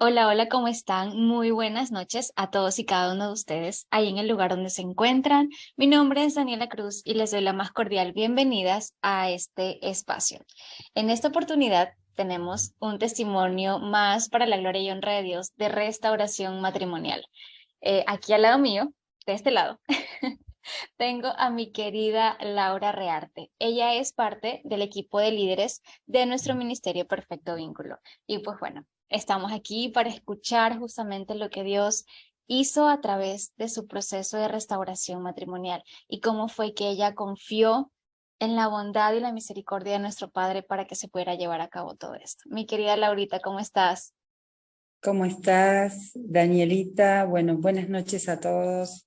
Hola, hola, ¿cómo están? Muy buenas noches a todos y cada uno de ustedes ahí en el lugar donde se encuentran. Mi nombre es Daniela Cruz y les doy la más cordial bienvenidas a este espacio. En esta oportunidad tenemos un testimonio más para la gloria y honra de Dios de restauración matrimonial. Aquí al lado mío, de este lado, tengo a mi querida Laura Rearte. Ella es parte del equipo de líderes de nuestro Ministerio Perfecto Vínculo. Y pues bueno, estamos aquí para escuchar justamente lo que Dios hizo a través de su proceso de restauración matrimonial y cómo fue que ella confió en la bondad y la misericordia de nuestro Padre para que se pudiera llevar a cabo todo esto. Mi querida Laurita, ¿cómo estás? ¿Cómo estás, Danielita? Bueno, buenas noches a todos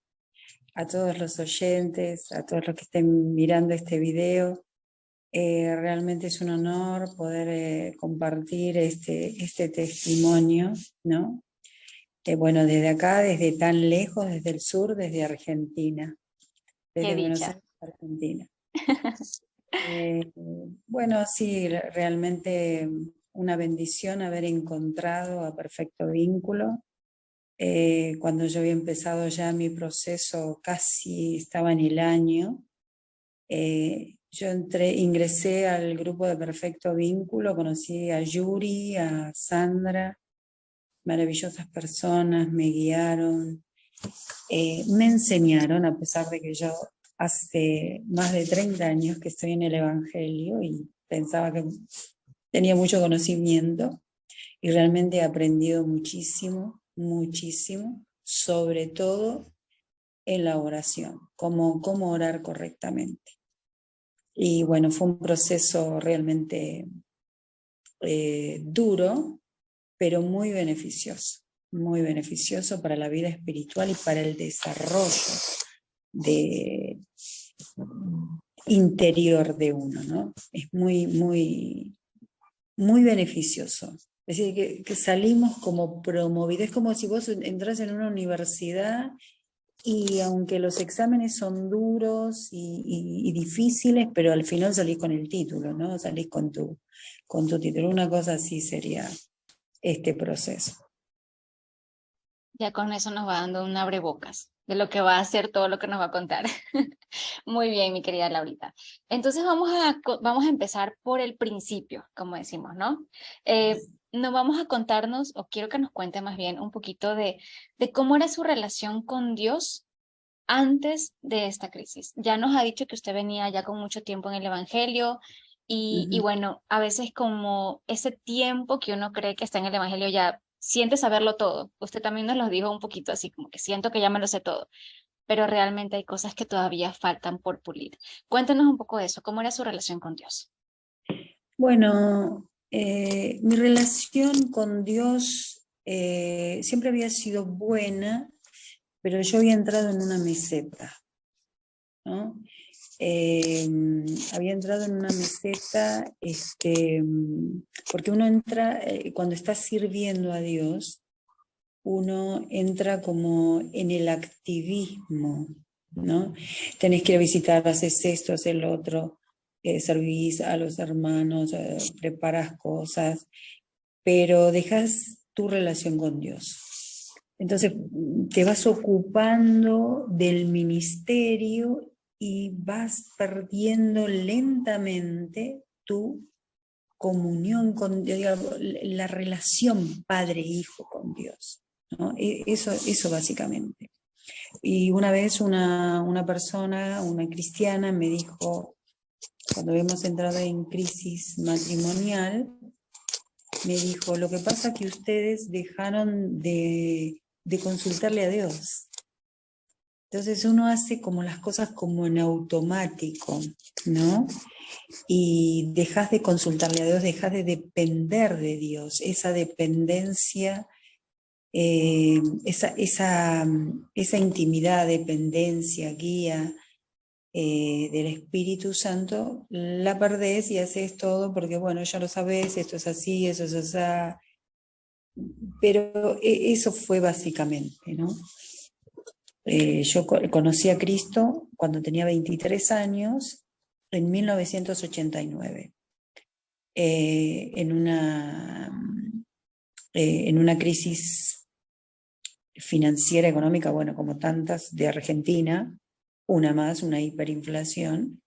los oyentes, a todos los que estén mirando este video. Realmente es un honor poder compartir este testimonio, ¿no? Bueno, desde acá, desde tan lejos, desde el sur, desde Argentina, Qué desde Buenos dicha. Aires, Argentina. Eh, bueno, sí, realmente una bendición haber encontrado a Perfecto Vínculo. Cuando yo había empezado ya mi proceso, casi estaba en el año, yo ingresé al grupo de Perfecto Vínculo, conocí a Yuri, a Sandra, maravillosas personas, me guiaron, me enseñaron, a pesar de que yo hace más de 30 años que estoy en el Evangelio y pensaba que tenía mucho conocimiento, y realmente he aprendido muchísimo, muchísimo, sobre todo en la oración, cómo orar correctamente. Y bueno, fue un proceso realmente duro, pero muy beneficioso para la vida espiritual y para el desarrollo de, interior de uno, ¿no? Es muy, muy, muy beneficioso. Es decir, que salimos como promovidos. Es como si vos entras en una universidad y aunque los exámenes son duros y difíciles, pero al final salís con el título, ¿no? Salís con tu título. Una cosa así sería este proceso. Ya con eso nos va dando un abrebocas de lo que va a ser todo lo que nos va a contar. Muy bien, mi querida Laurita. Entonces vamos a empezar por el principio, como decimos, ¿no? Nos vamos a contarnos, o quiero que nos cuente más bien un poquito de cómo era su relación con Dios antes de esta crisis. Ya nos ha dicho que usted venía ya con mucho tiempo en el Evangelio y Ujú. bueno, a veces como ese tiempo que uno cree que está en el Evangelio ya siente saberlo todo. Usted también nos lo dijo un poquito así, como que siento que ya me lo sé todo, pero realmente hay cosas que todavía faltan por pulir. Cuéntenos un poco de eso, ¿cómo era su relación con Dios? Bueno, mi relación con Dios siempre había sido buena, pero yo había entrado en una meseta, ¿no? Eh, Había entrado en una meseta, porque uno entra, cuando está sirviendo a Dios, uno entra como en el activismo, ¿no? Tenés que ir a visitar, haces esto, haces lo otro, servís a los hermanos, preparas cosas, pero dejas tu relación con Dios. Entonces te vas ocupando del ministerio y vas perdiendo lentamente tu comunión con, digamos, la relación padre-hijo con Dios, ¿no? Eso básicamente. Y una vez una persona, una cristiana, me dijo, cuando hemos entrado en crisis matrimonial, me dijo, lo que pasa es que ustedes dejaron de consultarle a Dios. Entonces uno hace como las cosas como en automático, ¿no? Y dejas de consultarle a Dios, dejas de depender de Dios, esa dependencia, esa intimidad, dependencia, guía del Espíritu Santo, la perdés y haces todo porque, bueno, ya lo sabes, esto es así, eso es así, pero eso fue básicamente, ¿no? Yo conocí a Cristo cuando tenía 23 años, en 1989, en en una crisis financiera, económica, bueno, como tantas de Argentina, una más, una hiperinflación.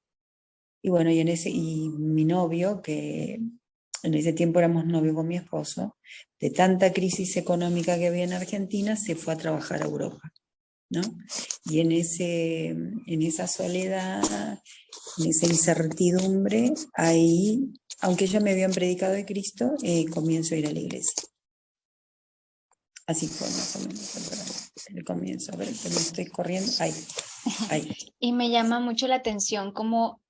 Y bueno, y mi novio, que en ese tiempo éramos novios con mi esposo, de tanta crisis económica que había en Argentina, se fue a trabajar a Europa, ¿no? Y en esa soledad, en esa incertidumbre, ahí, aunque ya me habían predicado de Cristo, comienzo a ir a la iglesia. Así fue más o menos el comienzo. A ver, que me estoy corriendo. Ahí. Y me llama mucho la atención como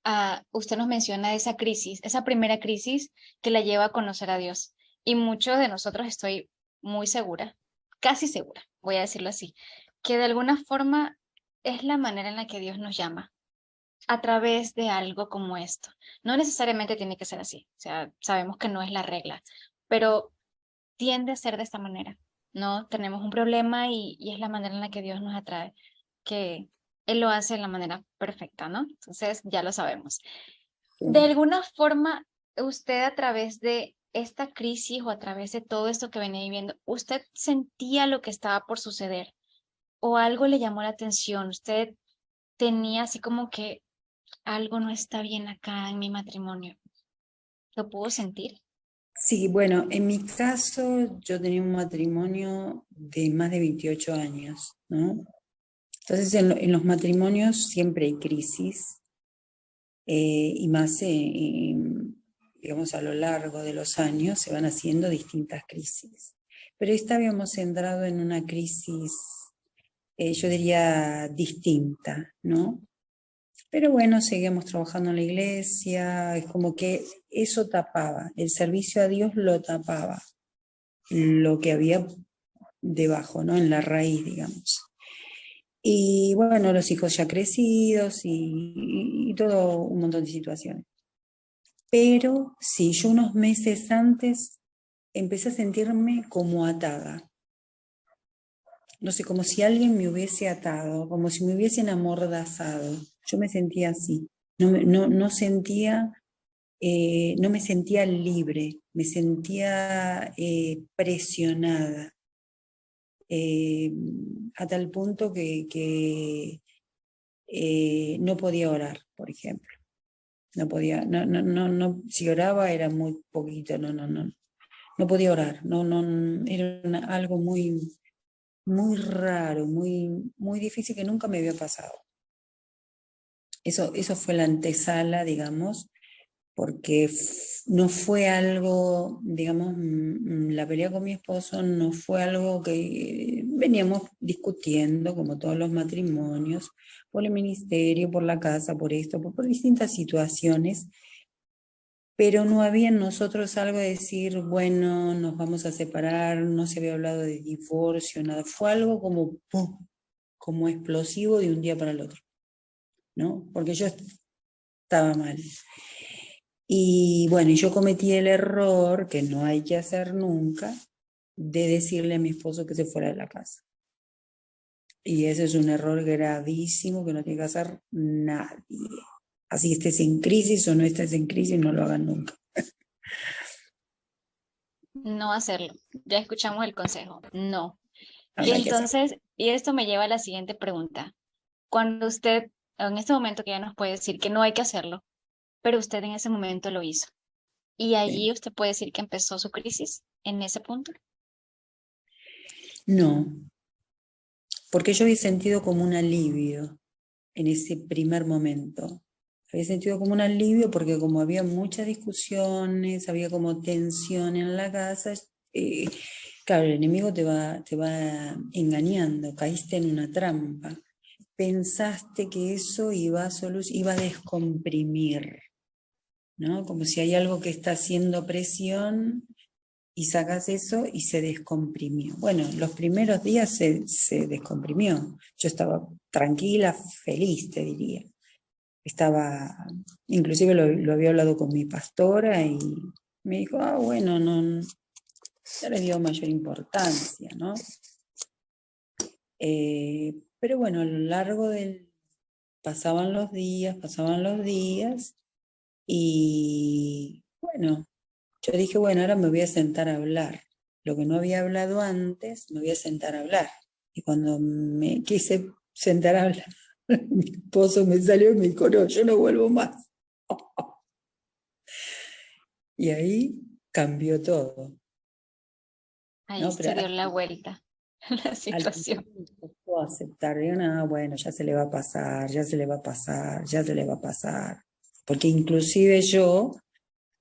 usted nos menciona esa crisis, esa primera crisis que la lleva a conocer a Dios. Y muchos de nosotros, estoy muy segura, casi segura, voy a decirlo así, que de alguna forma es la manera en la que Dios nos llama, a través de algo como esto. No necesariamente tiene que ser así, o sea, sabemos que no es la regla, pero tiende a ser de esta manera, ¿no? Tenemos un problema y es la manera en la que Dios nos atrae, que Él lo hace de la manera perfecta, ¿no? Entonces, ya lo sabemos. De Sí. alguna forma, usted a través de esta crisis o a través de todo esto que venía viviendo, ¿usted sentía lo que estaba por suceder o algo le llamó la atención? ¿Usted tenía así como que algo no está bien acá en mi matrimonio? ¿Lo pudo sentir? Sí, bueno, en mi caso yo tenía un matrimonio de más de 28 años, ¿no? Entonces en los matrimonios siempre hay crisis y más, digamos, a lo largo de los años se van haciendo distintas crisis. Pero esta habíamos entrado en una crisis, yo diría, distinta, ¿no? Pero bueno, seguíamos trabajando en la iglesia, es como que eso tapaba, el servicio a Dios lo tapaba, lo que había debajo, ¿no? En la raíz, digamos. Y bueno, los hijos ya crecidos y todo un montón de situaciones. Pero sí, yo unos meses antes empecé a sentirme como atada. No sé, como si alguien me hubiese atado, como si me hubiesen amordazado. Yo me sentía así. No sentía, no me sentía libre, me sentía presionada. A tal punto que no podía orar, por ejemplo. No podía, si oraba era muy poquito, no podía orar, era algo muy raro, muy difícil que nunca me había pasado. Eso fue la antesala, digamos, porque no fue algo, digamos, la pelea con mi esposo no fue algo que veníamos discutiendo, como todos los matrimonios, por el ministerio, por la casa, por esto, por distintas situaciones, pero no había en nosotros algo de decir, bueno, nos vamos a separar, no se había hablado de divorcio, nada, fue algo como, ¡pum!, como explosivo de un día para el otro, ¿no? Porque yo estaba mal. Y bueno, yo cometí el error, que no hay que hacer nunca, de decirle a mi esposo que se fuera de la casa. Y ese es un error gravísimo que no tiene que hacer nadie. Así estés en crisis o no estés en crisis, no lo hagan nunca. No hacerlo. Ya escuchamos el consejo. No. No, Y no hay que hacer. entonces, y esto me lleva a la siguiente pregunta. Cuando usted, en este momento que ya nos puede decir que no hay que hacerlo, pero usted en ese momento lo hizo. Y allí Sí. usted puede decir que empezó su crisis en ese punto. No, porque yo había sentido como un alivio en ese primer momento. Había sentido como un alivio porque como había muchas discusiones, había como tensión en la casa, eh, claro, el enemigo te va engañando, caíste en una trampa. Pensaste que eso iba a descomprimir, ¿no? Como si hay algo que está haciendo presión y sacas eso y se descomprimió. Bueno, los primeros días se descomprimió. Yo estaba tranquila, feliz, te diría. Estaba, inclusive lo había hablado con mi pastora y me dijo, bueno, no le dio mayor importancia, ¿no? Pero bueno, a lo largo del, pasaban los días y bueno, yo dije, bueno, ahora me voy a sentar a hablar. lo que no había hablado antes, me voy a sentar a hablar. Y cuando me quise sentar a hablar, mi esposo me salió y me dijo, no, yo no vuelvo más. Y ahí cambió todo, Ahí ¿no? Pero se dio la vuelta la al situación. principio me costó aceptar, digo, no, bueno, ya se le va a pasar, ya se le va a pasar, ya se le va a pasar. Porque inclusive yo,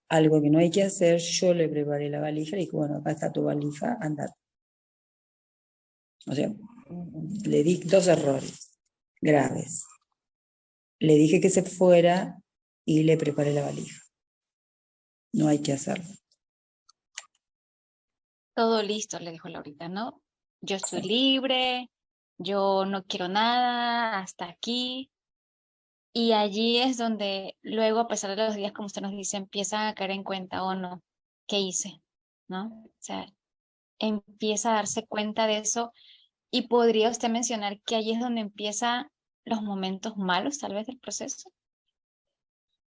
algo que no hay que hacer, yo le preparé la valija y dije, bueno, acá está tu valija, anda. O sea, le di 2 errores graves. Le dije que se fuera y le preparé la valija. No hay que hacerlo. Todo listo, le dijo Laurita, ¿no? Yo estoy Sí. libre, yo no quiero nada, hasta aquí. Y allí es donde luego, a pesar de los días, como usted nos dice, empieza a caer en cuenta, o no, ¿qué hice? ¿No? O sea, empieza a darse cuenta de eso. Y podría usted mencionar que allí es donde empiezan los momentos malos, tal vez, del proceso.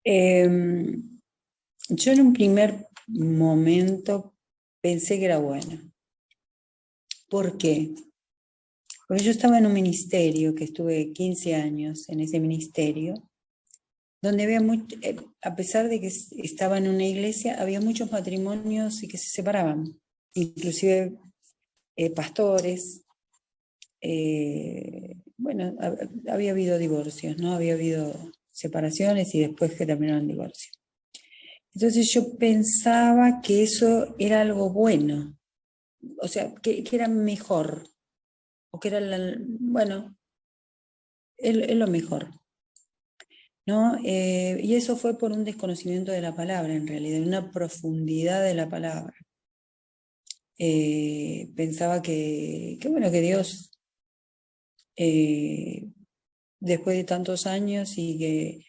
Yo en un primer momento pensé que era buena. ¿Por qué? Porque yo estaba en un ministerio, que estuve 15 años en ese ministerio, donde había mucho, a pesar de que estaba en una iglesia, había muchos matrimonios y que se separaban, inclusive pastores. Bueno, había habido divorcios, ¿no? Había habido separaciones y después que terminaron en divorcio. Entonces yo pensaba que eso era algo bueno, o sea, que era mejor, o que era, bueno, es lo mejor, ¿no? Y eso fue por un desconocimiento de la palabra, en realidad, una profundidad de la palabra. Pensaba bueno, que Dios, después de tantos años y que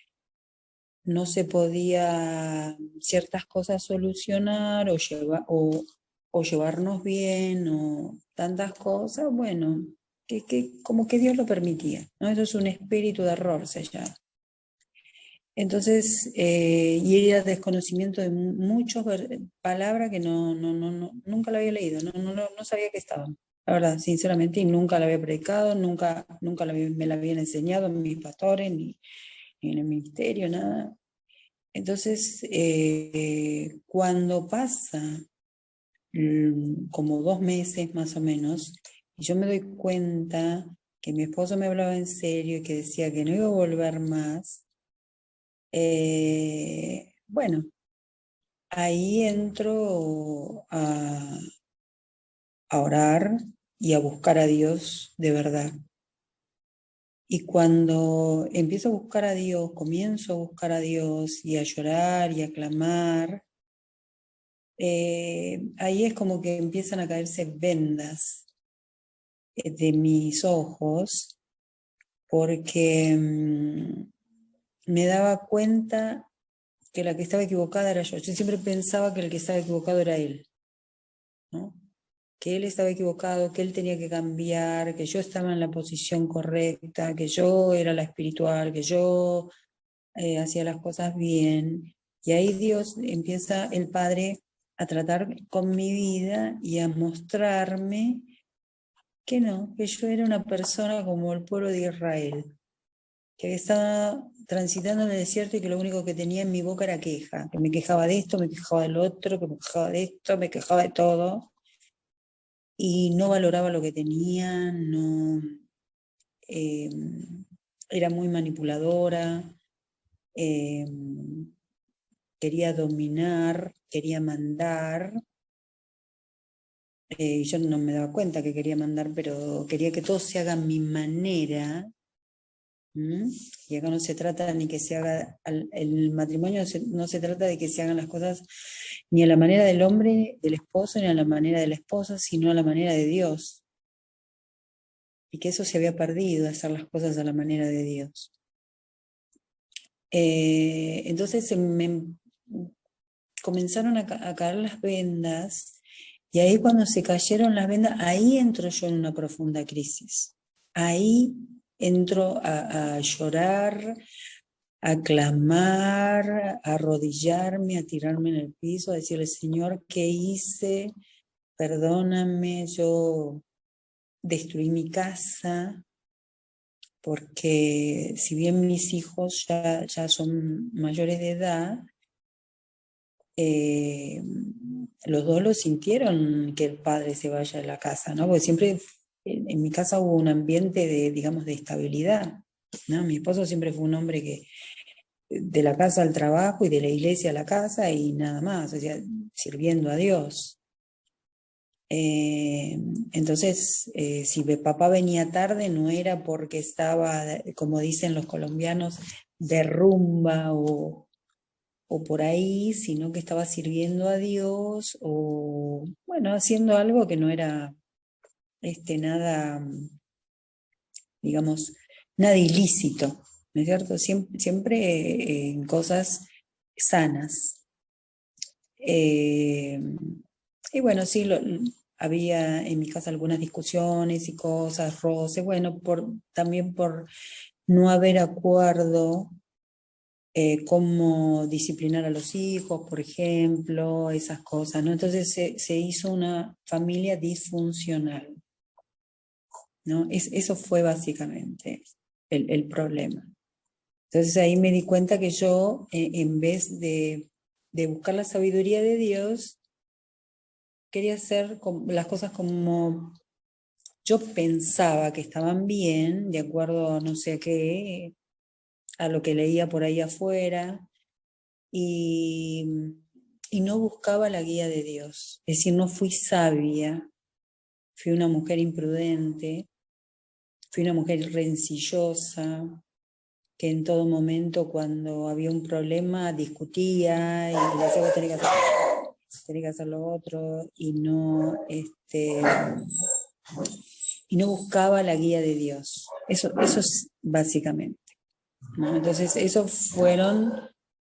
no se podía ciertas cosas solucionar o llevarnos bien o tantas cosas, bueno, que como que Dios lo permitía, ¿no? Eso es un espíritu de error, se llama. Entonces, y era desconocimiento de muchas palabras que nunca la había leído, no sabía que estaban, la verdad, sinceramente, y nunca la había predicado, nunca me la habían enseñado mis pastores, ni en el ministerio, nada. Entonces, cuando pasa como 2 meses más o menos, y yo me doy cuenta que mi esposo me hablaba en serio y que decía que no iba a volver más, bueno, ahí entro a orar y a buscar a Dios de verdad. Y cuando empiezo a buscar a Dios, comienzo a buscar a Dios y a llorar y a clamar, ahí es como que empiezan a caerse vendas de mis ojos, porque me daba cuenta que la que estaba equivocada era yo. Yo siempre pensaba que el que estaba equivocado era él, ¿no? Que él estaba equivocado, que él tenía que cambiar, que yo estaba en la posición correcta, que yo era la espiritual, que yo hacía las cosas bien. Y ahí Dios empieza, el Padre, a tratar con mi vida y a mostrarme que no, que yo era una persona como el pueblo de Israel, que estaba transitando en el desierto y que lo único que tenía en mi boca era queja, que me quejaba de esto, me quejaba del otro, que me quejaba de esto, me quejaba de todo, y no valoraba lo que tenía, no, eh, era muy manipuladora, eh, quería dominar, quería mandar, y yo no me daba cuenta que quería mandar, pero quería que todo se haga a mi manera. Y acá no se trata ni que se haga, el matrimonio no se trata de que se hagan las cosas ni a la manera del hombre, del esposo, ni a la manera de la esposa, sino a la manera de Dios. Y que eso se había perdido, hacer las cosas a la manera de Dios. Entonces me comenzaron a caer las vendas, y ahí cuando se cayeron las vendas, ahí entro yo en una profunda crisis. Ahí entro a llorar, a clamar, a arrodillarme, a tirarme en el piso, a decirle, Señor, ¿qué hice? perdóname, yo destruí mi casa, porque si bien mis hijos ya son mayores de edad, los dos lo sintieron que el padre se vaya de la casa, ¿no? Porque siempre en mi casa hubo un ambiente de, digamos, de estabilidad, ¿no? Mi esposo siempre fue un hombre que de la casa al trabajo y de la iglesia a la casa y nada más, o sea, sirviendo a Dios. Entonces, si papá venía tarde no era porque estaba, como dicen los colombianos, de rumba o por ahí, sino que estaba sirviendo a Dios o, bueno, haciendo algo que no era nada, digamos, nada ilícito, ¿no es cierto? Siempre en cosas sanas. Eh, y bueno, sí, había en mi casa algunas discusiones y cosas, roces, bueno, también por no haber acuerdo cómo disciplinar a los hijos, por ejemplo, esas cosas, ¿no? Entonces se hizo una familia disfuncional, ¿no? Eso fue básicamente el problema. Entonces ahí me di cuenta que yo, en vez de buscar la sabiduría de Dios, quería hacer las cosas como yo pensaba que estaban bien, de acuerdo a no sé qué, a lo que leía por ahí afuera, y, y no buscaba la guía de Dios. Es decir, no fui sabia, fui una mujer imprudente, fui una mujer rencillosa, que en todo momento cuando había un problema discutía y le decía, vos tenés que hacer lo otro, y no buscaba la guía de Dios. Eso es básicamente, ¿no? Entonces, esos fueron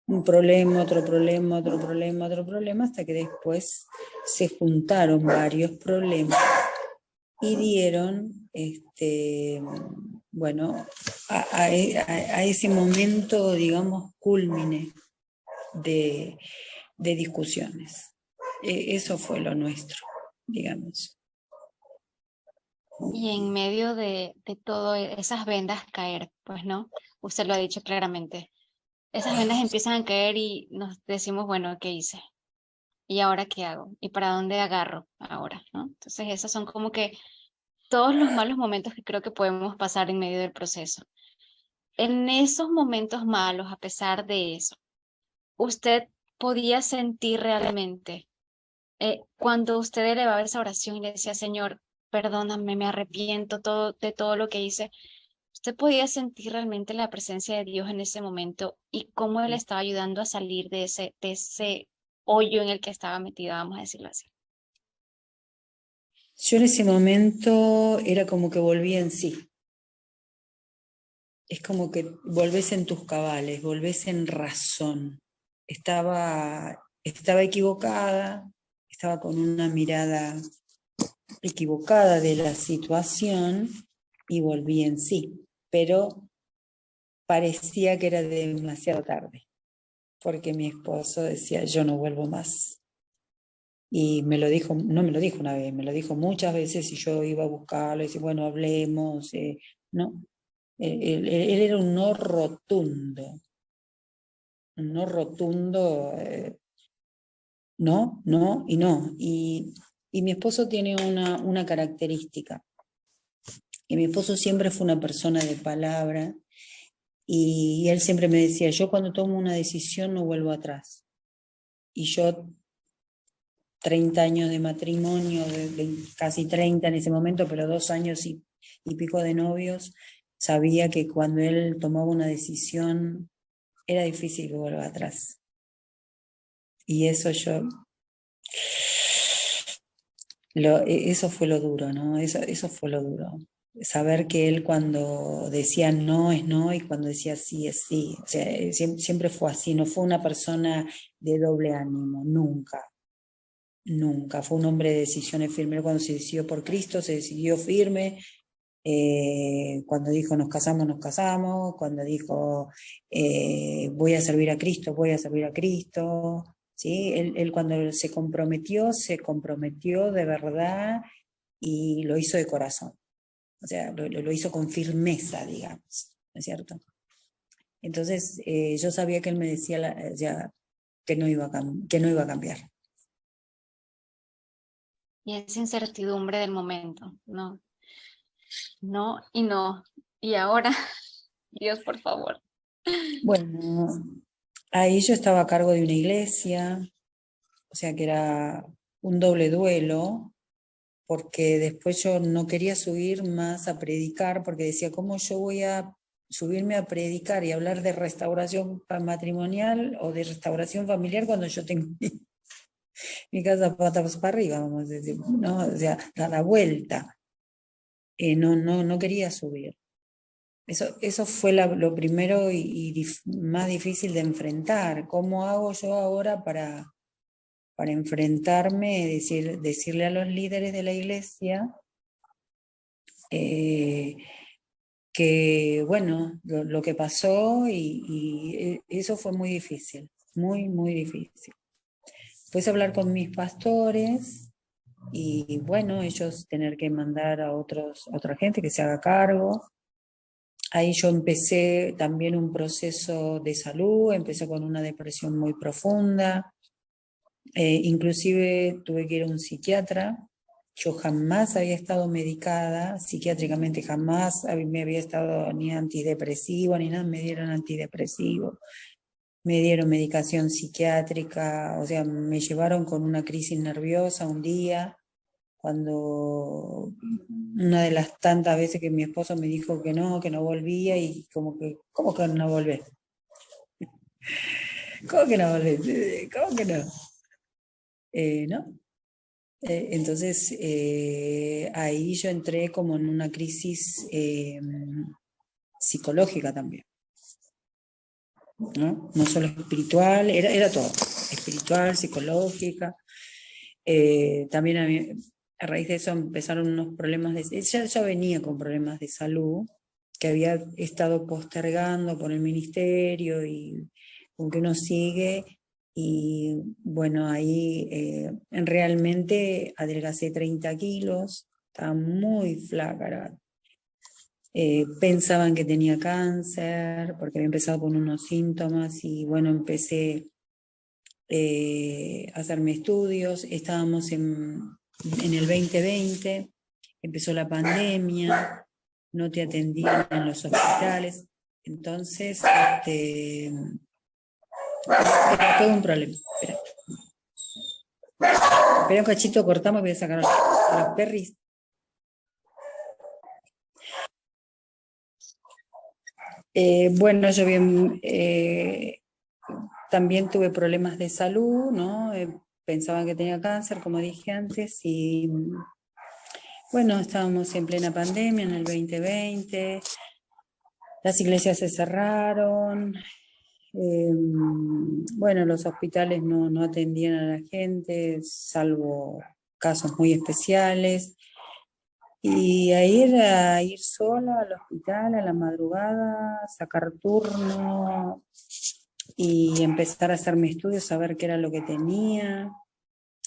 un problema, otro problema, otro problema, otro problema, hasta que después se juntaron varios problemas y dieron, bueno, a ese momento, digamos, cúlmine de discusiones. Eso fue lo nuestro, digamos. Y en medio de todo esas vendas caer, pues no, usted lo ha dicho claramente. Esas vendas empiezan a caer y nos decimos, bueno, ¿qué hice? ¿Y ahora qué hago? ¿Y para dónde agarro ahora? ¿No? Entonces, esos son como que todos los malos momentos que creo que podemos pasar en medio del proceso. En esos momentos malos, a pesar de eso, usted podía sentir realmente, cuando usted elevaba esa oración y le decía, Señor, perdóname, me arrepiento de todo lo que hice, usted podía sentir realmente la presencia de Dios en ese momento y cómo Él estaba ayudando a salir de ese hoyo en el que estaba metida, vamos a decirlo así. Yo en ese momento era como que volví en sí. Es como que volvés en tus cabales, volvés en razón. Estaba equivocada, estaba con una mirada equivocada de la situación y volví en sí. Pero parecía que era demasiado tarde, porque mi esposo decía, yo no vuelvo más. Y me lo dijo, no me lo dijo una vez, me lo dijo muchas veces y yo iba a buscarlo y decía, bueno, hablemos, no. Él era un no rotundo, no, no y no. Y mi esposo tiene una característica, y mi esposo siempre fue una persona de palabra, y él siempre me decía, yo cuando tomo una decisión no vuelvo atrás. Y yo 30 años de matrimonio, casi 30 en ese momento, pero 2 años y pico de novios, sabía que cuando él tomaba una decisión era difícil que vuelva atrás. Y eso fue lo duro, ¿no? Eso fue lo duro. Saber que él cuando decía no es no y cuando decía sí es sí. O sea, siempre fue así, no fue una persona de doble ánimo, nunca. Nunca, fue un hombre de decisiones firmes. Cuando se decidió por Cristo, se decidió firme. Cuando dijo nos casamos, nos casamos. Cuando dijo voy a servir a Cristo, voy a servir a Cristo. ¿sí? Él cuando se comprometió de verdad y lo hizo de corazón. O sea, lo hizo con firmeza, digamos, ¿no es cierto? Entonces, yo sabía que él me decía ya, que no iba a cambiar. Y esa incertidumbre del momento, no, no y no. Y ahora, Dios, por favor. Bueno, ahí yo estaba a cargo de una iglesia, o sea que era un doble duelo, porque después yo no quería subir más a predicar, porque decía, ¿cómo yo voy a subirme a predicar y hablar de restauración matrimonial o de restauración familiar cuando yo tengo mi casa patas para arriba, vamos a decir, ¿no? O sea, da la vuelta. No quería subir. Eso fue lo primero y más difícil de enfrentar. ¿Cómo hago yo ahora para enfrentarme, decirle a los líderes de la iglesia que, bueno, lo que pasó y eso fue muy difícil, muy, muy difícil. Después hablar con mis pastores y, bueno, ellos tener que mandar a otra gente que se haga cargo. Ahí yo empecé también un proceso de salud, empecé con una depresión muy profunda, inclusive tuve que ir a un psiquiatra. Yo jamás había estado medicada, psiquiátricamente jamás me había estado ni antidepresivo, ni nada, me dieron antidepresivo, me dieron medicación psiquiátrica, o sea, me llevaron con una crisis nerviosa un día, cuando una de las tantas veces que mi esposo me dijo que no volvía, y ¿cómo que no volvés? ¿Cómo que no volvés? ¿Cómo que no? ¿No? Entonces, ahí yo entré como en una crisis psicológica también, ¿no? No solo espiritual, era todo, espiritual, psicológica. También a raíz de eso empezaron unos problemas ya venía con problemas de salud que había estado postergando por el ministerio y con que uno sigue. Y bueno, ahí realmente adelgacé 30 kilos, estaba muy flaca. Pensaban que tenía cáncer porque había empezado con unos síntomas y bueno, empecé a hacerme estudios. Estábamos en el 2020, empezó la pandemia, no te atendían en los hospitales, entonces era todo un problema. Espera un cachito, cortamos y voy a sacar a los perris. Bueno, yo también tuve problemas de salud, ¿no? Pensaban que tenía cáncer, como dije antes, y bueno, estábamos en plena pandemia en el 2020, las iglesias se cerraron, bueno, los hospitales no atendían a la gente, salvo casos muy especiales. Y ahí era ir sola al hospital a la madrugada, sacar turno y empezar a hacer mi estudio, saber qué era lo que tenía.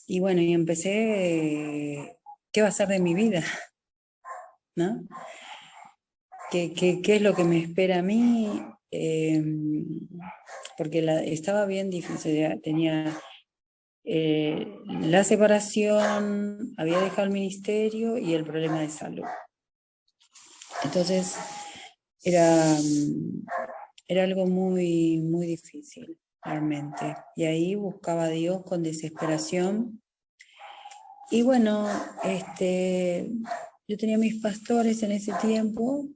Y bueno, y empecé, ¿qué va a ser de mi vida? ¿No? ¿Qué es lo que me espera a mí? Porque estaba bien difícil, tenía la separación, había dejado el ministerio y el problema de salud. Entonces era algo muy, muy difícil, realmente. Y ahí buscaba a Dios con desesperación. Y bueno, yo tenía mis pastores en ese tiempo,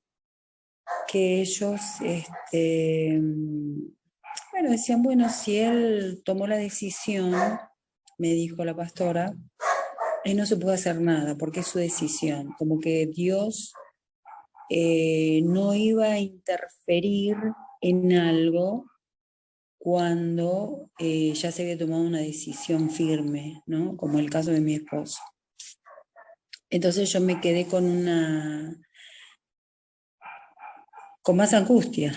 que ellos, bueno, decían, bueno, si él tomó la decisión, me dijo la pastora, no se puede hacer nada porque es su decisión, como que Dios no iba a interferir en algo cuando ya se había tomado una decisión firme, ¿no? Como el caso de mi esposo. Entonces yo me quedé con más angustia.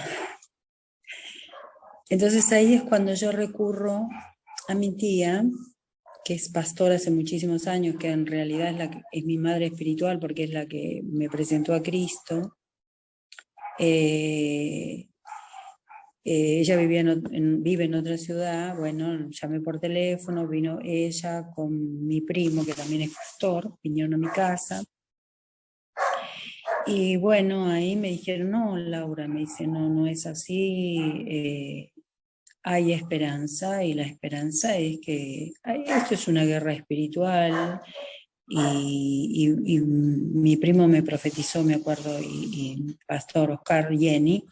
Entonces ahí es cuando yo recurro a mi tía, que es pastora hace muchísimos años, que en realidad es mi madre espiritual porque es la que me presentó a Cristo. Ella vive en otra ciudad, bueno, llamé por teléfono, vino ella con mi primo, que también es pastor, vinieron a mi casa. Y bueno, ahí me dijeron, no, Laura, me dice, no, no es así, hay esperanza, y la esperanza es que esto es una guerra espiritual, y mi primo me profetizó, me acuerdo, y pastor Oscar Yeni,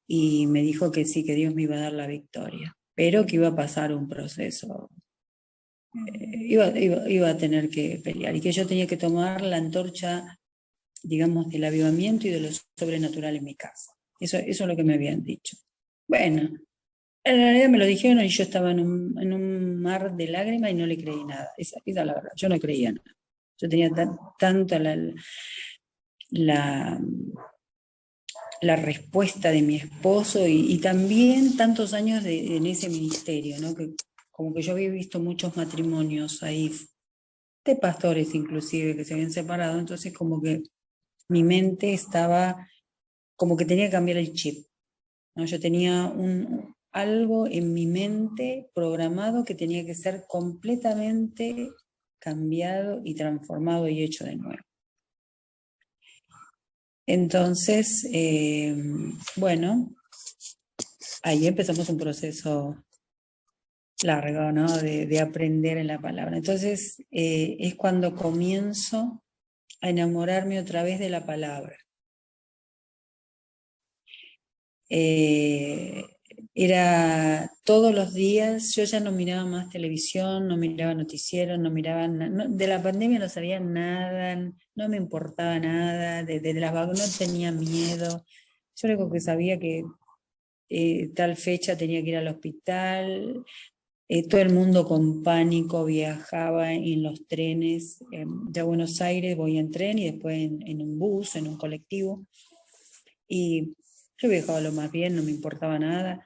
y me dijo que sí, que Dios me iba a dar la victoria, pero que iba a pasar un proceso, iba a tener que pelear, y que yo tenía que tomar la antorcha, digamos, del avivamiento y de lo sobrenatural en mi casa. Eso es lo que me habían dicho. Bueno, en realidad me lo dijeron y yo estaba en un mar de lágrimas y no le creí nada. Esa es la verdad, yo no creía nada. Yo tenía tanta la, la respuesta de mi esposo, y también tantos años en ese ministerio, ¿no? Que como que yo había visto muchos matrimonios ahí, de pastores inclusive, que se habían separado, entonces como que mi mente estaba, como que tenía que cambiar el chip, ¿no? Yo tenía algo en mi mente programado que tenía que ser completamente cambiado y transformado y hecho de nuevo. Entonces, bueno, ahí empezamos un proceso largo, ¿no? De aprender en la palabra. Entonces, es cuando comienzo a enamorarme otra vez de la palabra. Era todos los días, yo ya no miraba más televisión, no miraba noticieros, no miraba de la pandemia no sabía nada, no me importaba nada, de las vacunas no tenía miedo. Yo lo único que sabía que tal fecha tenía que ir al hospital. Todo el mundo con pánico viajaba en los trenes de Buenos Aires, voy en tren y después en un bus, en un colectivo. Y yo viajaba lo más bien, no me importaba nada.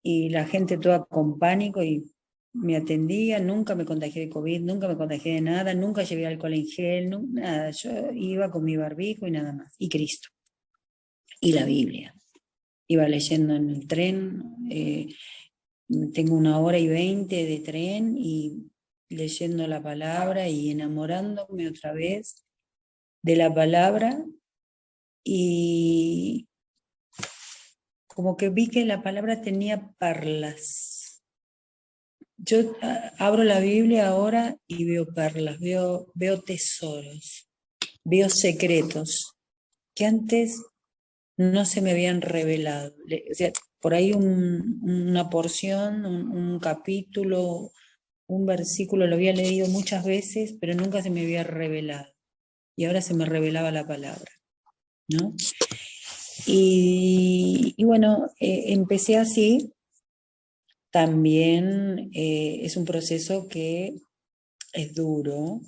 Y la gente toda con pánico y me atendía, nunca me contagié de COVID, nunca me contagié de nada, nunca llevé alcohol en gel, nada. Yo iba con mi barbijo y nada más. Y Cristo. Y la Biblia. Iba leyendo en el tren. Tengo 1 hora y 20 de tren y leyendo la palabra y enamorándome otra vez de la palabra, y como que vi que la palabra tenía perlas. Yo abro la Biblia ahora y veo perlas, veo tesoros, veo secretos que antes no se me habían revelado. O sea, por ahí una porción, un capítulo, un versículo lo había leído muchas veces, pero nunca se me había revelado. Y ahora se me revelaba la palabra, ¿no? Y bueno, empecé así. También es un proceso que es duro,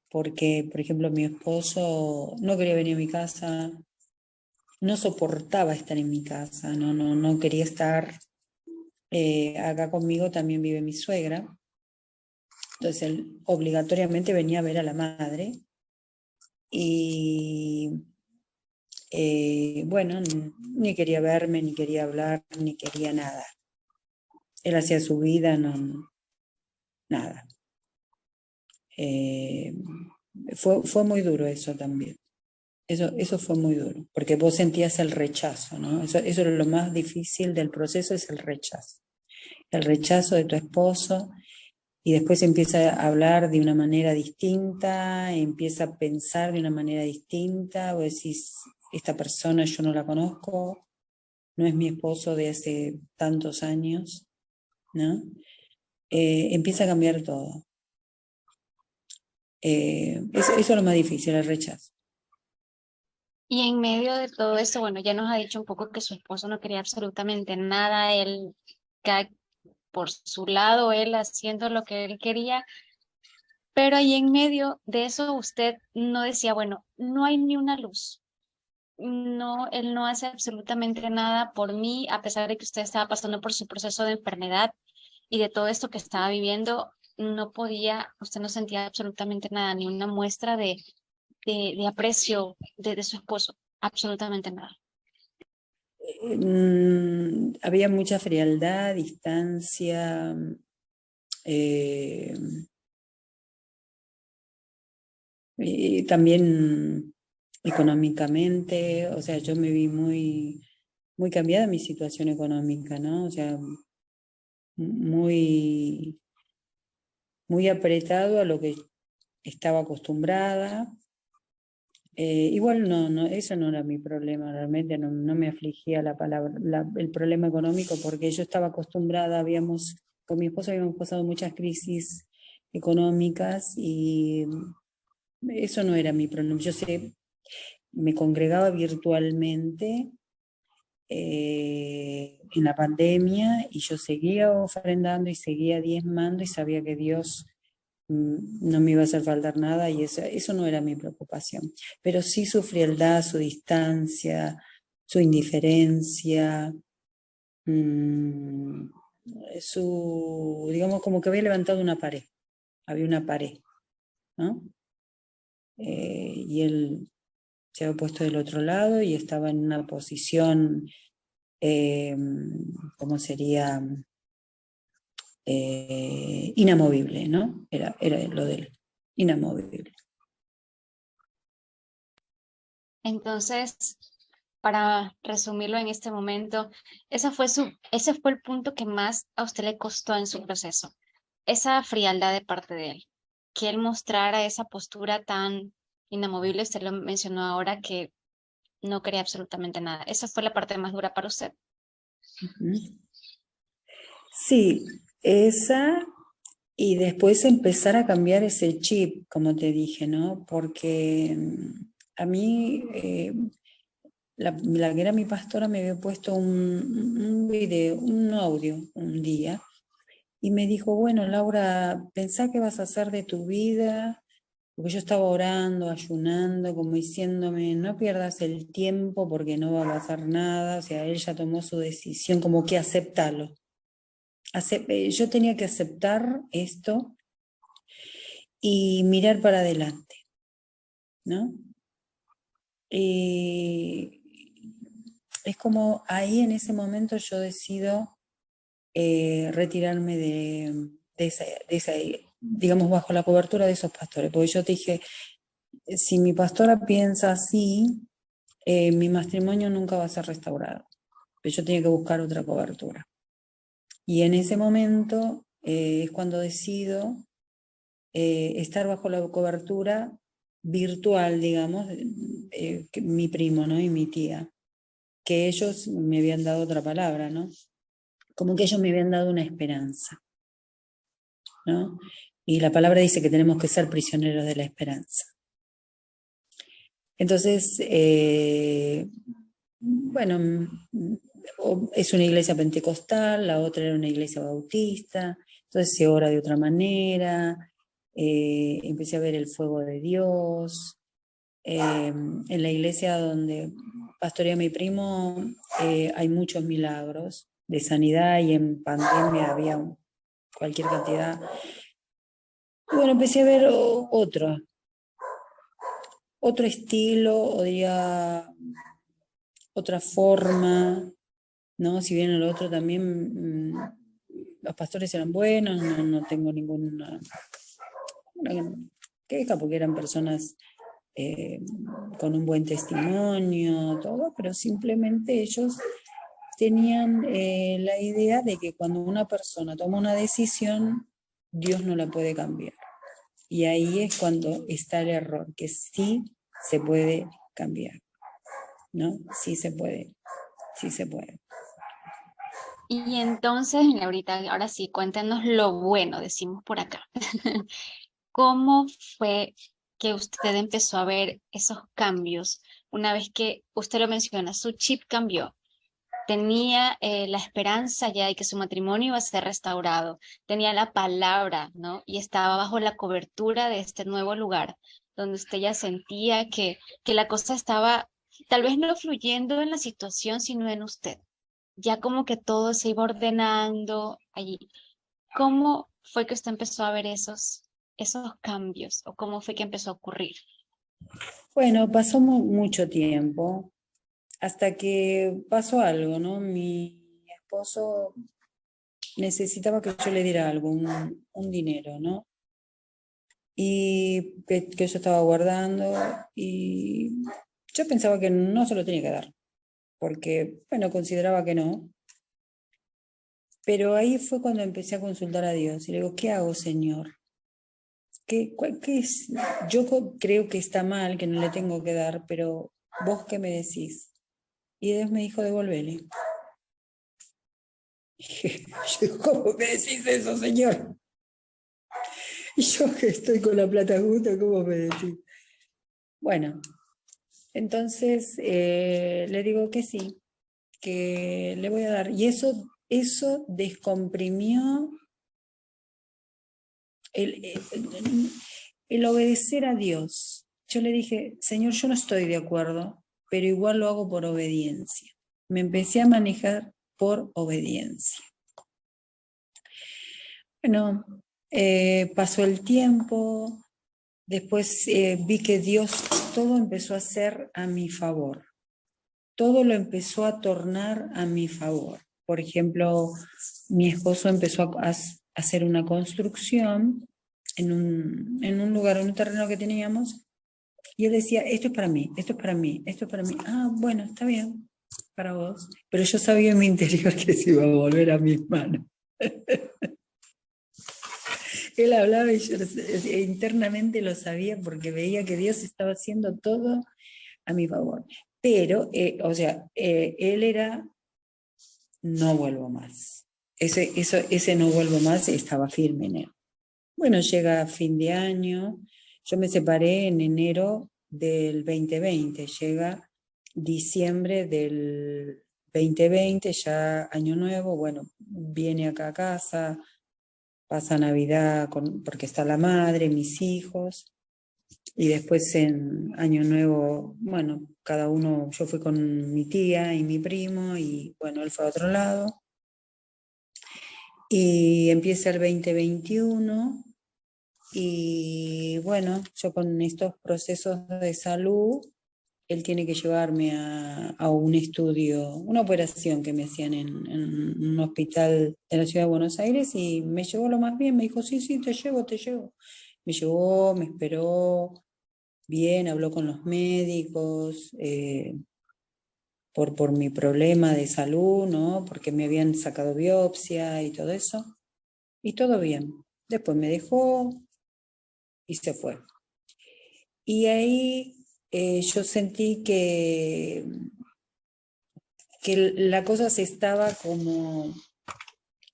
porque, por ejemplo, mi esposo no quería venir a mi casa, no soportaba estar en mi casa, no quería estar. Acá conmigo también vive mi suegra, entonces él obligatoriamente venía a ver a la madre. Y bueno, ni quería verme, ni quería hablar, ni quería nada. Él hacía su vida, nada. Fue muy duro eso también. Eso fue muy duro, porque vos sentías el rechazo, ¿no? Eso era lo más difícil del proceso, es el rechazo. El rechazo de tu esposo, y después empieza a hablar de una manera distinta, empieza a pensar de una manera distinta, vos decís, esta persona yo no la conozco, no es mi esposo de hace tantos años, ¿no? Empieza a cambiar todo. Eso es lo más difícil, el rechazo. Y en medio de todo eso, bueno, ya nos ha dicho un poco que su esposo no quería absolutamente nada, él, cada, por su lado, él haciendo lo que él quería, pero ahí en medio de eso usted no decía, bueno, no hay ni una luz. No, él no hace absolutamente nada por mí, a pesar de que usted estaba pasando por su proceso de enfermedad. y de todo esto que estaba viviendo, no podía, usted no sentía absolutamente nada, ni una muestra de aprecio de su esposo, absolutamente nada. Había mucha frialdad, distancia, y también económicamente, o sea, yo me vi muy cambiada mi situación económica, ¿no? O sea, muy, muy apretado a lo que estaba acostumbrada. Igual eso no era mi problema, realmente no me afligía el problema económico, porque yo estaba acostumbrada, con mi esposo habíamos pasado muchas crisis económicas y eso no era mi problema. Yo me congregaba virtualmente en la pandemia y yo seguía ofrendando y seguía diezmando y sabía que Dios no me iba a hacer faltar nada y eso no era mi preocupación. Pero sí su frialdad, su distancia, su indiferencia, digamos, como que había levantado una pared, había una pared, ¿no? Y él se había puesto del otro lado y estaba en una posición, ¿cómo sería? Inamovible, ¿no? Era lo de él, inamovible. Entonces, para resumirlo en este momento, ese fue el punto que más a usted le costó en su proceso, esa frialdad de parte de él, que él mostrara esa postura tan inamovible, usted lo mencionó ahora, que no quería absolutamente nada. Esa fue la parte más dura para usted. Sí, esa, y después empezar a cambiar ese chip, como te dije, ¿no? Porque a mí, la que era mi pastora me había puesto un video, un audio un día, y me dijo, bueno, Laura, pensá qué vas a hacer de tu vida, porque yo estaba orando, ayunando, como diciéndome, no pierdas el tiempo porque no va a pasar nada, o sea, él ya tomó su decisión, como que aceptarlo. Yo tenía que aceptar esto y mirar para adelante, ¿no? Es como ahí en ese momento yo decido retirarme de esa, digamos, bajo la cobertura de esos pastores, porque yo te dije, si mi pastora piensa así, mi matrimonio nunca va a ser restaurado, pero yo tenía que buscar otra cobertura. Y en ese momento es cuando decido estar bajo la cobertura virtual, digamos, mi primo, ¿no? Y mi tía, que ellos me habían dado otra palabra, ¿no? Como que ellos me habían dado una esperanza, ¿no? Y la palabra dice que tenemos que ser prisioneros de la esperanza. Entonces, bueno, es una iglesia pentecostal, la otra era una iglesia bautista, entonces se ora de otra manera, empecé a ver el fuego de Dios. En la iglesia donde pastorea mi primo hay muchos milagros de sanidad y en pandemia había cualquier cantidad. Y bueno, empecé a ver otro estilo, o diría otra forma, ¿no? Si bien el otro también, los pastores eran buenos, no tengo ninguna queja porque eran personas con un buen testimonio, todo, pero simplemente ellos tenían la idea de que cuando una persona toma una decisión, Dios no la puede cambiar. Y ahí es cuando está el error, que sí se puede cambiar, ¿no? Sí se puede, sí se puede. Y entonces, ahorita, ahora sí, cuéntenos lo bueno, decimos por acá. ¿Cómo fue que usted empezó a ver esos cambios una vez que usted lo menciona, su chip cambió? Tenía la esperanza ya de que su matrimonio iba a ser restaurado, tenía la palabra, ¿no? Y estaba bajo la cobertura de este nuevo lugar, donde usted ya sentía que la cosa estaba tal vez no fluyendo en la situación, sino en usted. Ya como que todo se iba ordenando allí. ¿Cómo fue que usted empezó a ver esos cambios o cómo fue que empezó a ocurrir? Bueno, pasó mucho tiempo hasta que pasó algo, ¿no? Mi esposo necesitaba que yo le diera algo, un dinero, ¿no? Y que yo estaba guardando y yo pensaba que no se lo tenía que dar, porque, bueno, consideraba que no. Pero ahí fue cuando empecé a consultar a Dios y le digo, ¿qué hago, Señor? ¿Qué es? Yo creo que está mal, que no le tengo que dar, pero ¿vos qué me decís? Y Dios me dijo, devolvele. Yo digo, ¿cómo me decís eso, Señor? Y yo que estoy con la plata justa, ¿cómo me decís? Bueno, entonces le digo que sí, que le voy a dar. Y eso descomprimió el obedecer a Dios. Yo le dije, Señor, yo no estoy de acuerdo, pero igual lo hago por obediencia. Me empecé a manejar por obediencia. Bueno, pasó el tiempo, después vi que Dios todo empezó a hacer a mi favor. Todo lo empezó a tornar a mi favor. Por ejemplo, mi esposo empezó a hacer una construcción en un lugar, en un terreno que teníamos, y él decía, esto es para mí, esto es para mí, esto es para mí. Ah, bueno, está bien, para vos. Pero yo sabía en mi interior que se iba a volver a mis manos. Él hablaba y yo internamente lo sabía porque veía que Dios estaba haciendo todo a mi favor. Pero, o sea, él era, no vuelvo más. Ese no vuelvo más estaba firme en él. Bueno, llega fin de año, yo me separé en enero del 2020, llega diciembre del 2020, ya año nuevo, bueno, viene acá a casa, pasa Navidad porque está la madre, mis hijos, y después en año nuevo, bueno, cada uno, yo fui con mi tía y mi primo, y bueno, él fue a otro lado, y empieza el 2021. Y bueno, yo con estos procesos de salud, él tiene que llevarme a un estudio, una operación que me hacían en un hospital de la ciudad de Buenos Aires, y me llevó lo más bien, me dijo, sí, sí, te llevo, te llevo. Me llevó, me esperó bien, habló con los médicos por mi problema de salud, ¿no? Porque me habían sacado biopsia y todo eso, y todo bien. Después me dejó y se fue. Y ahí yo sentí que la cosa se estaba como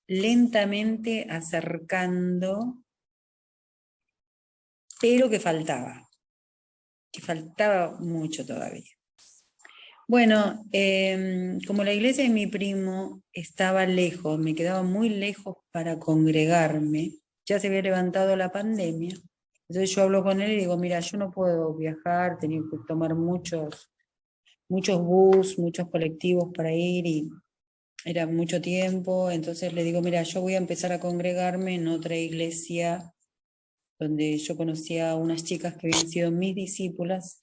lentamente acercando, pero que faltaba mucho todavía. Bueno, como la iglesia de mi primo estaba lejos, me quedaba muy lejos para congregarme, ya se había levantado la pandemia. Entonces yo hablo con él y digo, mira, yo no puedo viajar, tenía que tomar muchos bus, muchos colectivos para ir, y era mucho tiempo. Entonces le digo, mira, yo voy a empezar a congregarme en otra iglesia donde yo conocía a unas chicas que habían sido mis discípulas,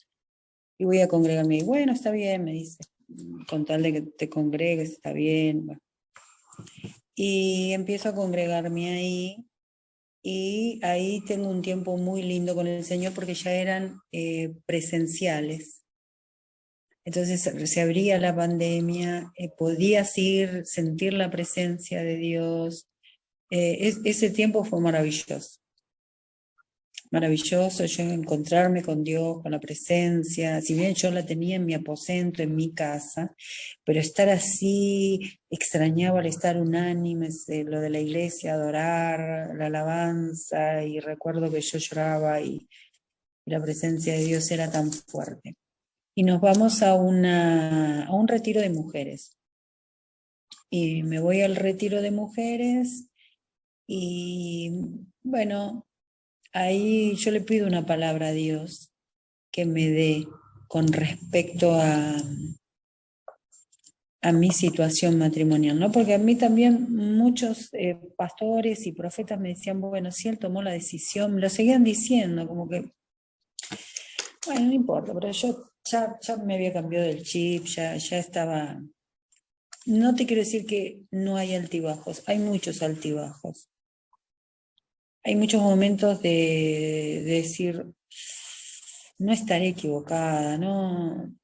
y voy a congregarme. Y bueno, está bien, me dice, con tal de que te congregues, está bien. Bueno. Y empiezo a congregarme ahí, y ahí tengo un tiempo muy lindo con el Señor porque ya eran presenciales. Entonces se abría la pandemia, podías ir, sentir la presencia de Dios. Ese tiempo fue maravilloso, maravilloso, yo encontrarme con Dios, con la presencia, si bien yo la tenía en mi aposento, en mi casa, pero estar así, extrañaba el estar unánimes, lo de la iglesia, adorar, la alabanza, y recuerdo que yo lloraba y la presencia de Dios era tan fuerte. Y nos vamos a un retiro de mujeres. Y me voy al retiro de mujeres y bueno, ahí yo le pido una palabra a Dios que me dé con respecto a mi situación matrimonial, ¿no? Porque a mí también muchos pastores y profetas me decían, bueno, si él tomó la decisión, me lo seguían diciendo, como que, bueno, no importa, pero yo ya me había cambiado el chip, ya estaba. No te quiero decir que no hay altibajos, hay muchos altibajos. Hay muchos momentos de decir, no estaré equivocada, no,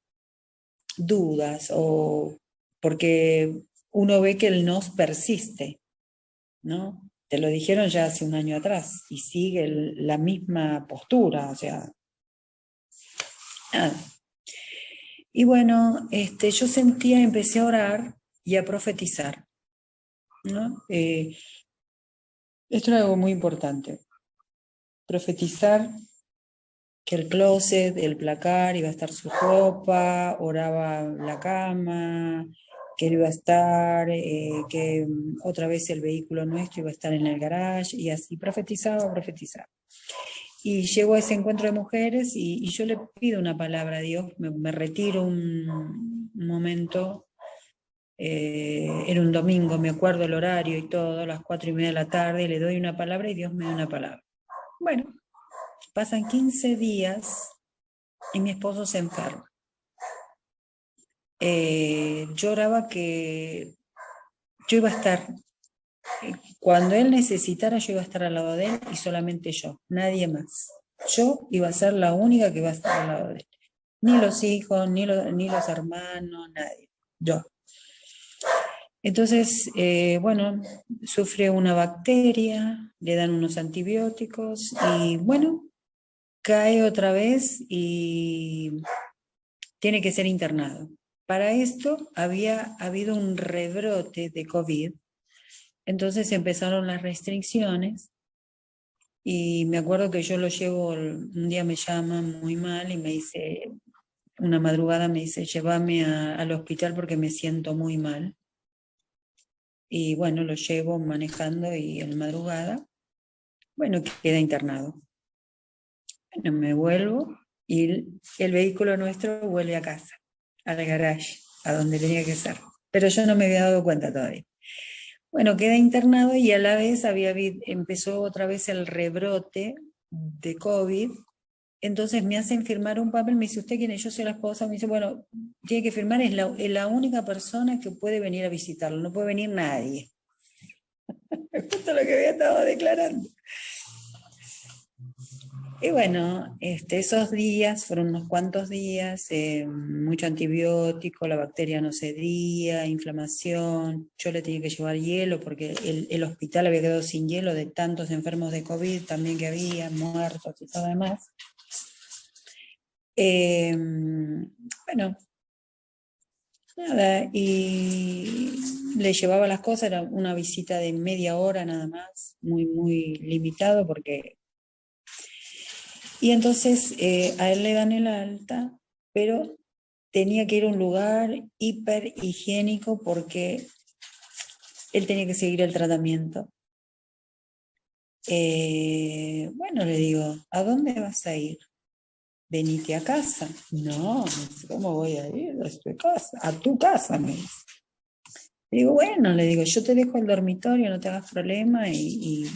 dudas, o porque uno ve que el nos persiste, ¿no? Te lo dijeron ya hace un año atrás y sigue la misma postura, o sea, nada. Y bueno, yo sentía, empecé a orar y a profetizar, ¿no? Esto era algo muy importante. Profetizar que el closet, el placar iba a estar su ropa, oraba la cama, que él iba a estar, que otra vez el vehículo nuestro iba a estar en el garage, y así profetizaba. Y llego a ese encuentro de mujeres y yo le pido una palabra a Dios, me retiro un momento, era un domingo, me acuerdo el horario y todo, a las 4:30 de la tarde, le doy una palabra y Dios me da una palabra. Bueno, pasan 15 días y mi esposo se enferma. Yo oraba que yo iba a estar, cuando él necesitara, yo iba a estar al lado de él y solamente yo, nadie más. Yo iba a ser la única que iba a estar al lado de él. Ni los hijos, ni los hermanos, nadie. Yo. Entonces, bueno, sufre una bacteria, le dan unos antibióticos y bueno, cae otra vez y tiene que ser internado. Para esto había habido un rebrote de COVID, entonces empezaron las restricciones y me acuerdo que yo lo llevo, un día me llama muy mal y me dice, una madrugada me dice, llévame al hospital porque me siento muy mal. Y bueno, lo llevo manejando y en madrugada, bueno, queda internado. Bueno, me vuelvo y el vehículo nuestro vuelve a casa, al garage, a donde tenía que ser. Pero yo no me había dado cuenta todavía. Bueno, queda internado y a la vez empezó otra vez el rebrote de COVID. Entonces me hacen firmar un papel, me dice, ¿usted quién es? Yo soy la esposa. Me dice, bueno, tiene que firmar, es la única persona que puede venir a visitarlo, no puede venir nadie. Es justo lo que había estado declarando. Y bueno, esos días fueron unos cuantos días, mucho antibiótico, la bacteria no cedía, inflamación. Yo le tenía que llevar hielo porque el hospital había quedado sin hielo de tantos enfermos de COVID también que había, muertos y todo demás. Bueno, nada, y le llevaba las cosas, era una visita de media hora nada más, muy, muy limitado porque. Y entonces a él le dan el alta, pero tenía que ir a un lugar hiper higiénico porque él tenía que seguir el tratamiento. Bueno, le digo, ¿a dónde vas a ir? Venite a casa. No, ¿cómo voy a ir a tu casa? A tu casa, me dice. Le digo, bueno, le digo, yo te dejo el dormitorio, no te hagas problema y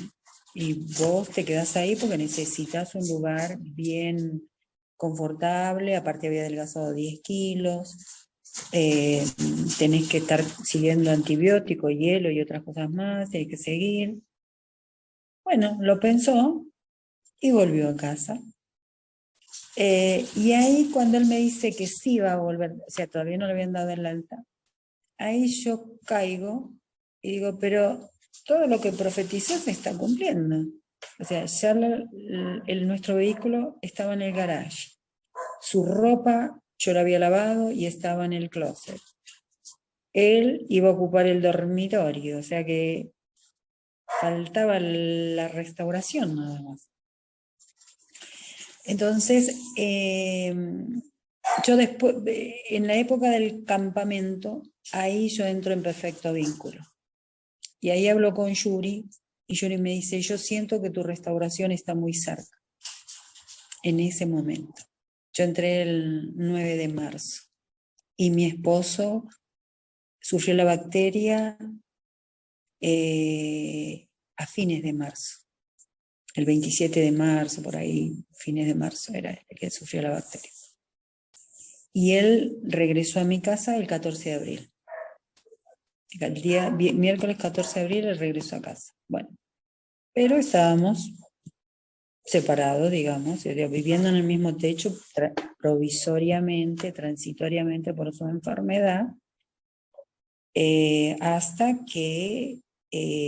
vos te quedás ahí porque necesitas un lugar bien confortable, aparte había adelgazado 10 kilos, tenés que estar siguiendo antibiótico, hielo y otras cosas más, tenés que seguir. Bueno, lo pensó y volvió a casa. Y ahí cuando él me dice que sí va a volver, o sea, todavía no le habían dado el alta, ahí yo caigo y digo, pero todo lo que profetizó se está cumpliendo. O sea, ya nuestro vehículo estaba en el garage. Su ropa yo la había lavado y estaba en el closet. Él iba a ocupar el dormitorio, o sea que faltaba la restauración nada más. Entonces, yo después, en la época del campamento, ahí yo entro en perfecto vínculo. Y ahí hablo con Yuri, y Yuri me dice, yo siento que tu restauración está muy cerca, en ese momento. Yo entré el 9 de marzo, y mi esposo sufrió la bacteria a fines de marzo. El 27 de marzo, por ahí, fines de marzo era el que sufrió la bacteria. Y él regresó a mi casa el 14 de abril. El día miércoles 14 de abril él regresó a casa. Bueno, pero estábamos separados, digamos, viviendo en el mismo techo provisoriamente, transitoriamente por su enfermedad, hasta que,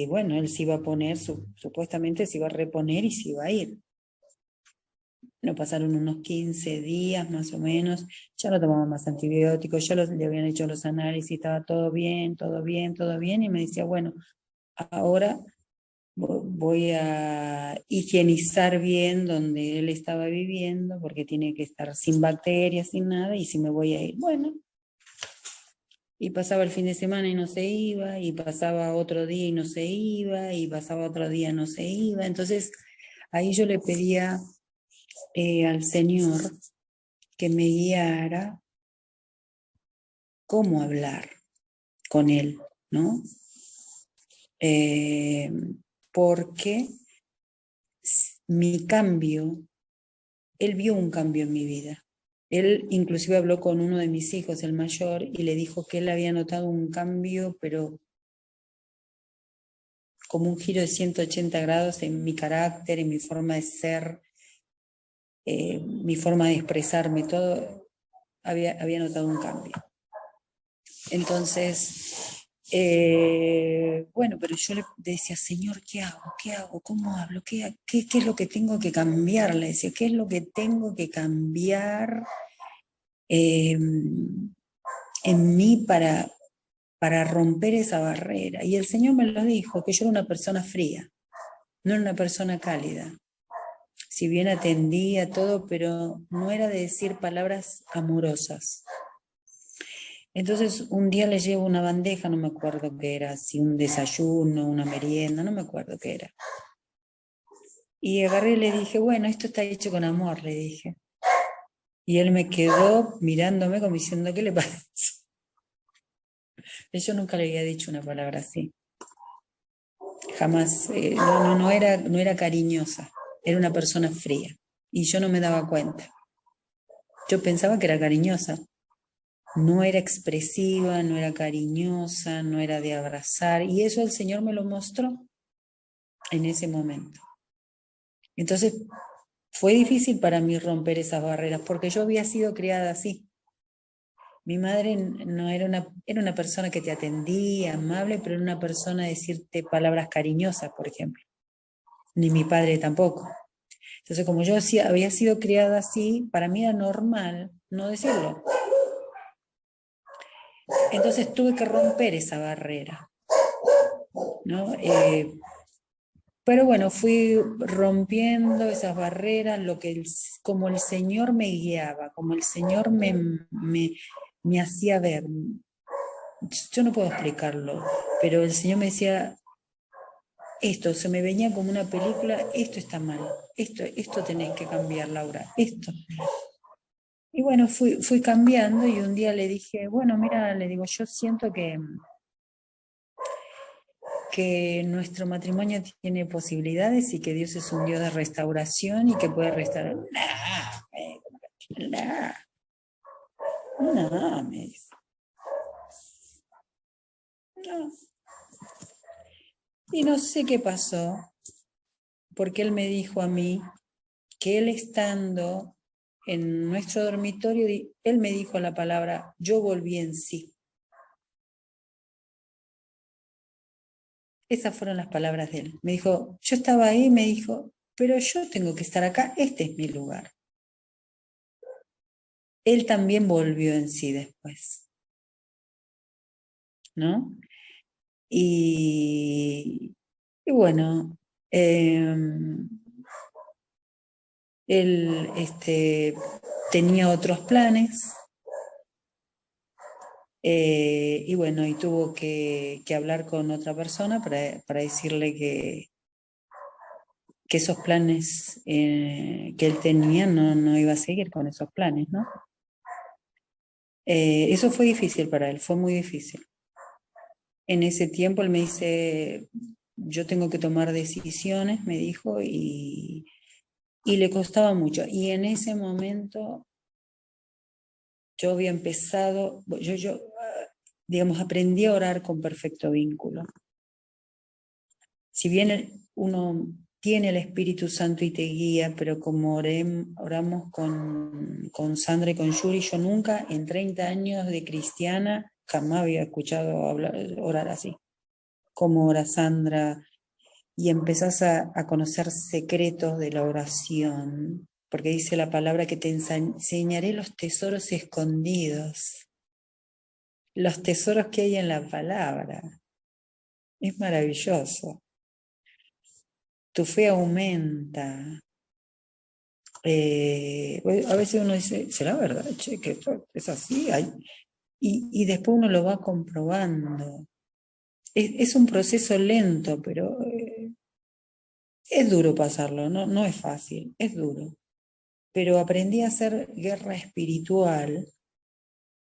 bueno, él se iba a poner, supuestamente se iba a reponer y se iba a ir. No pasaron unos 15 días más o menos, ya no tomaba más antibióticos, ya le habían hecho los análisis, estaba todo bien, todo bien, todo bien, y me decía, bueno, ahora voy a higienizar bien donde él estaba viviendo, porque tiene que estar sin bacterias, sin nada, y si me voy a ir, bueno. Y pasaba el fin de semana y no se iba, y pasaba otro día y no se iba, y pasaba otro día y no se iba. Entonces, ahí yo le pedía al Señor que me guiara cómo hablar con él, ¿no? Porque mi cambio, él vio un cambio en mi vida. Él inclusive habló con uno de mis hijos, el mayor, y le dijo que él había notado un cambio, pero como un giro de 180 grados en mi carácter, en mi forma de ser, mi forma de expresarme, todo había notado un cambio. Entonces, bueno, pero yo le decía, Señor, ¿qué hago? ¿Qué hago? ¿Cómo hablo? ¿Qué es lo que tengo que cambiar? Le decía, ¿qué es lo que tengo que cambiar en mí para romper esa barrera? Y el Señor me lo dijo, que yo era una persona fría, no era una persona cálida. Si bien atendía todo, pero no era de decir palabras amorosas. Entonces un día le llevo una bandeja, no me acuerdo qué era, si un desayuno, una merienda, no me acuerdo qué era. Y agarré y le dije, bueno, esto está hecho con amor, le dije. Y él me quedó mirándome como diciendo, ¿qué le pasa? Yo nunca le había dicho una palabra así. Jamás, no era cariñosa, era una persona fría. Y yo no me daba cuenta. Yo pensaba que era cariñosa. No era expresiva, no era cariñosa, no era de abrazar. Y eso el Señor me lo mostró en ese momento. Entonces fue difícil para mí romper esas barreras, porque yo había sido criada así. Mi madre no era una persona que te atendía, amable, pero era una persona de decirte palabras cariñosas, por ejemplo. Ni mi padre tampoco. Entonces, como yo había sido criada así, para mí era normal no decirlo. Entonces tuve que romper esa barrera, ¿no? Pero bueno, fui rompiendo esas barreras, como el Señor me guiaba, como el Señor me hacía ver. Yo no puedo explicarlo, pero el Señor me decía, esto se me venía como una película, esto está mal, esto tenés que cambiar, Laura, esto. Y bueno, fui cambiando y un día le dije, bueno, mira, le digo, yo siento que nuestro matrimonio tiene posibilidades y que Dios es un Dios de restauración y que puede restaurar. No, me dice. No. Y no sé qué pasó, porque él me dijo a mí que él estando en nuestro dormitorio, él me dijo la palabra, yo volví en sí. Esas fueron las palabras de él. Me dijo, yo estaba ahí, me dijo, pero yo tengo que estar acá, este es mi lugar. Él también volvió en sí después, ¿no? Y bueno, él tenía otros planes, y bueno, y tuvo que hablar con otra persona para decirle que esos planes que él tenía no iba a seguir con esos planes, ¿no? Eso fue difícil para él, fue muy difícil. en ese tiempo él me dice, yo tengo que tomar decisiones, me dijo, y le costaba mucho. Y en ese momento yo había empezado, digamos, aprendí a orar con perfecto vínculo. Si bien uno tiene el Espíritu Santo y te guía, pero como oramos con Sandra y con Yuri, yo nunca en 30 años de cristiana jamás había escuchado orar así, como ora Sandra, y empezás a conocer secretos de la oración, porque dice la palabra que te enseñaré los tesoros escondidos, los tesoros que hay en la palabra. Es maravilloso. Tu fe aumenta. A veces uno dice, ¿será verdad, che, que esto es así? Y después uno lo va comprobando. Es un proceso lento, pero es duro pasarlo, no es fácil, es duro. Pero aprendí a hacer guerra espiritual.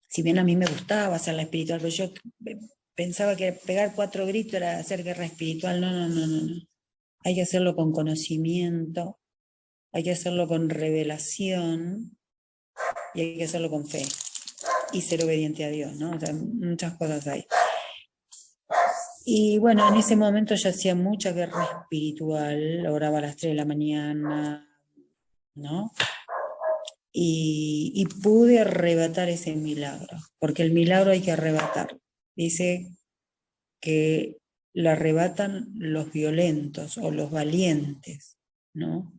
Si bien a mí me gustaba hacer la espiritual, pero yo pensaba que pegar 4 gritos era hacer guerra espiritual. No. Hay que hacerlo con conocimiento, hay que hacerlo con revelación y hay que hacerlo con fe y ser obediente a Dios, ¿no? O sea, muchas cosas hay. Y bueno, en ese momento yo hacía mucha guerra espiritual, oraba a las 3 de la mañana, ¿no? Y pude arrebatar ese milagro, porque el milagro hay que arrebatar. Dice que lo arrebatan los violentos o los valientes, ¿no?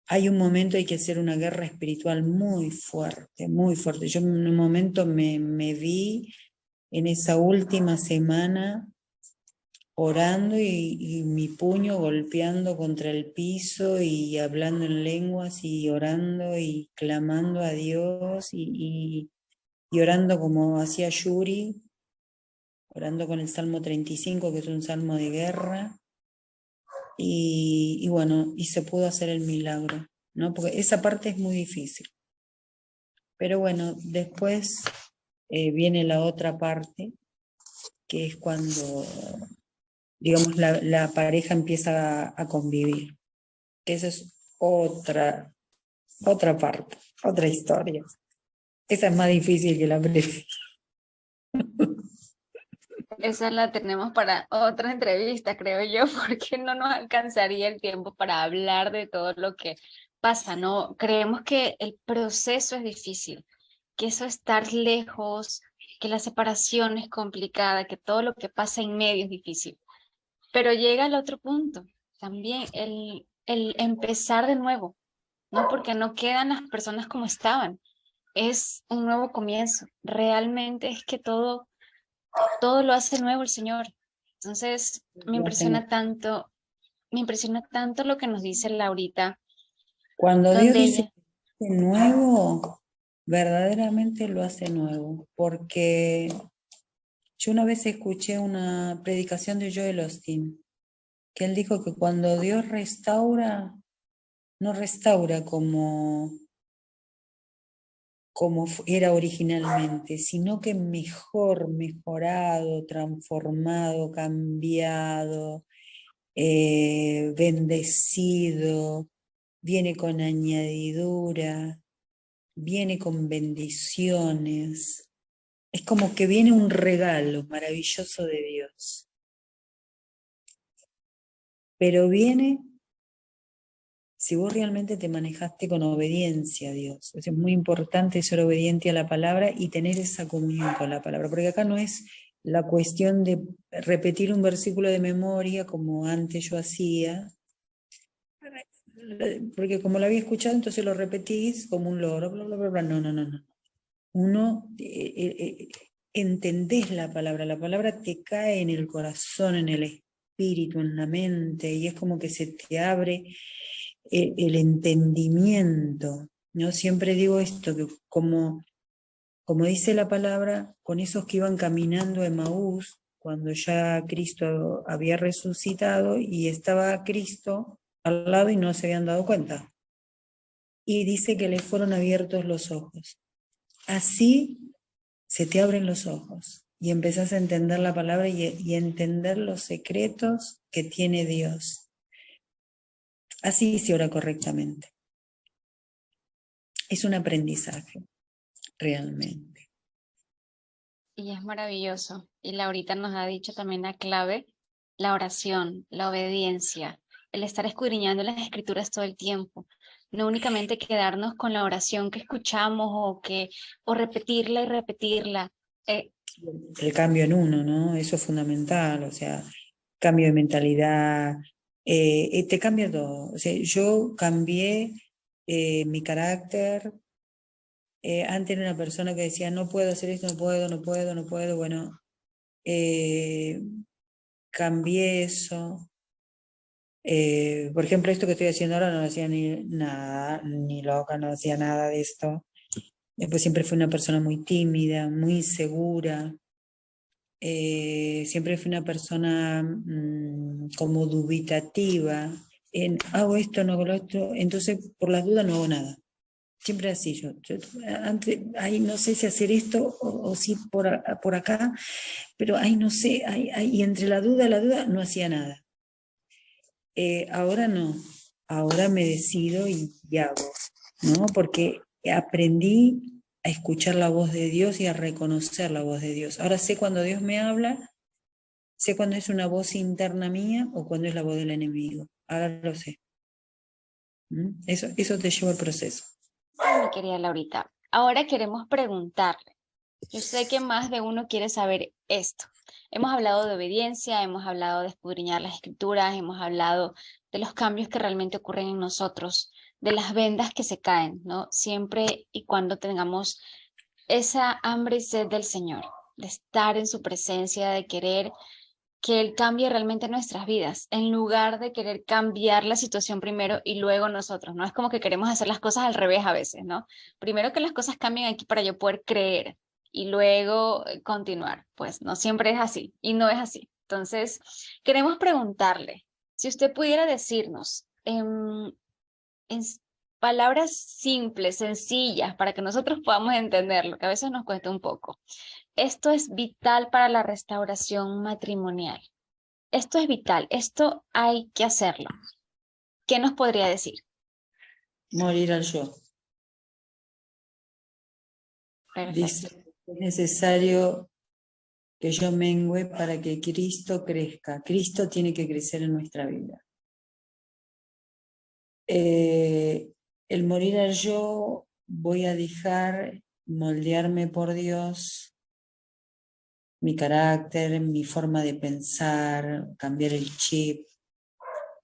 Hay un momento, hay que hacer una guerra espiritual muy fuerte, muy fuerte. Yo en un momento me vi en esa última semana orando y mi puño golpeando contra el piso y hablando en lenguas y orando y clamando a Dios y orando como hacía Yuri, orando con el Salmo 35, que es un salmo de guerra, y bueno, y se pudo hacer el milagro, ¿no? Porque esa parte es muy difícil. Pero bueno, después viene la otra parte, que es cuando, digamos, la pareja empieza a convivir. Esa es otra parte, otra historia. Esa es más difícil que la primera. Esa la tenemos para otra entrevista, creo yo, porque no nos alcanzaría el tiempo para hablar de todo lo que pasa, ¿no? Creemos que el proceso es difícil, que eso estar lejos, que la separación es complicada, que todo lo que pasa en medio es difícil. Pero llega el otro punto, también el empezar de nuevo, ¿no? Porque no quedan las personas como estaban. Es un nuevo comienzo. Realmente es que todo lo hace nuevo el Señor. Entonces, me impresiona tanto lo que nos dice Laurita, Cuando Dios donde dice ella, nuevo, verdaderamente lo hace nuevo, porque yo una vez escuché una predicación de Joel Osteen, que él dijo que cuando Dios restaura, no restaura como era originalmente, sino que mejor, mejorado, transformado, cambiado, bendecido, viene con añadidura, viene con bendiciones. Es como que viene un regalo maravilloso de Dios. Pero viene si vos realmente te manejaste con obediencia a Dios. Es muy importante ser obediente a la palabra y tener esa comunión con la palabra, porque acá no es la cuestión de repetir un versículo de memoria como antes yo hacía, porque como lo había escuchado, entonces lo repetís como un loro, bla, bla, bla, bla. No. Uno entendés la palabra te cae en el corazón, en el espíritu, en la mente, y es como que se te abre el entendimiento. Yo siempre digo esto, que como dice la palabra, con esos que iban caminando a Emaús, cuando ya Cristo había resucitado y estaba Cristo al lado y no se habían dado cuenta. Y dice que le fueron abiertos los ojos. Así se te abren los ojos y empezás a entender la palabra y entender los secretos que tiene Dios. Así se ora correctamente. Es un aprendizaje, realmente. Y es maravilloso. Y Laurita nos ha dicho también la clave, la oración, la obediencia, el estar escudriñando las escrituras todo el tiempo. No únicamente quedarnos con la oración que escuchamos o repetirla y repetirla. El cambio en uno, ¿no? Eso es fundamental, o sea, cambio de mentalidad, te cambia todo. O sea, yo cambié mi carácter. Antes era una persona que decía, no puedo hacer esto, no puedo, no puedo, no puedo. Bueno, cambié eso. Por ejemplo, esto que estoy haciendo ahora no hacía ni nada, ni loca, no hacía nada de esto. Después siempre fui una persona muy tímida, muy insegura. Siempre fui una persona como dubitativa. Hago esto, no hago lo otro. Entonces, por las dudas no hago nada. Siempre así yo antes, ay, no sé si hacer esto o si por acá, pero ay, no sé, y entre la duda no hacía nada. Ahora no, ahora me decido y hago, ¿no? Porque aprendí a escuchar la voz de Dios y a reconocer la voz de Dios. Ahora sé cuando Dios me habla, sé cuando es una voz interna mía o cuando es la voz del enemigo. Ahora lo sé. Eso te lleva al proceso. Mi querida Laurita, ahora queremos preguntarle. Yo sé que más de uno quiere saber esto. Hemos hablado de obediencia, hemos hablado de escudriñar las escrituras, hemos hablado de los cambios que realmente ocurren en nosotros, de las vendas que se caen, ¿no? Siempre y cuando tengamos esa hambre y sed del Señor, de estar en su presencia, de querer que Él cambie realmente nuestras vidas, en lugar de querer cambiar la situación primero y luego nosotros, ¿no? Es como que queremos hacer las cosas al revés a veces, ¿no? Primero que las cosas cambien aquí para yo poder creer y luego continuar. Pues no siempre es así y no es así. Entonces, queremos preguntarle, si usted pudiera decirnos en palabras simples, sencillas, para que nosotros podamos entenderlo, que a veces nos cuesta un poco. Esto es vital para la restauración matrimonial. Esto es vital, esto hay que hacerlo. ¿Qué nos podría decir? Morir al yo. Perfecto. Dice, es necesario que yo mengüe para que Cristo crezca. Cristo tiene que crecer en nuestra vida. El morir al yo, voy a dejar moldearme por Dios, mi carácter, mi forma de pensar, cambiar el chip,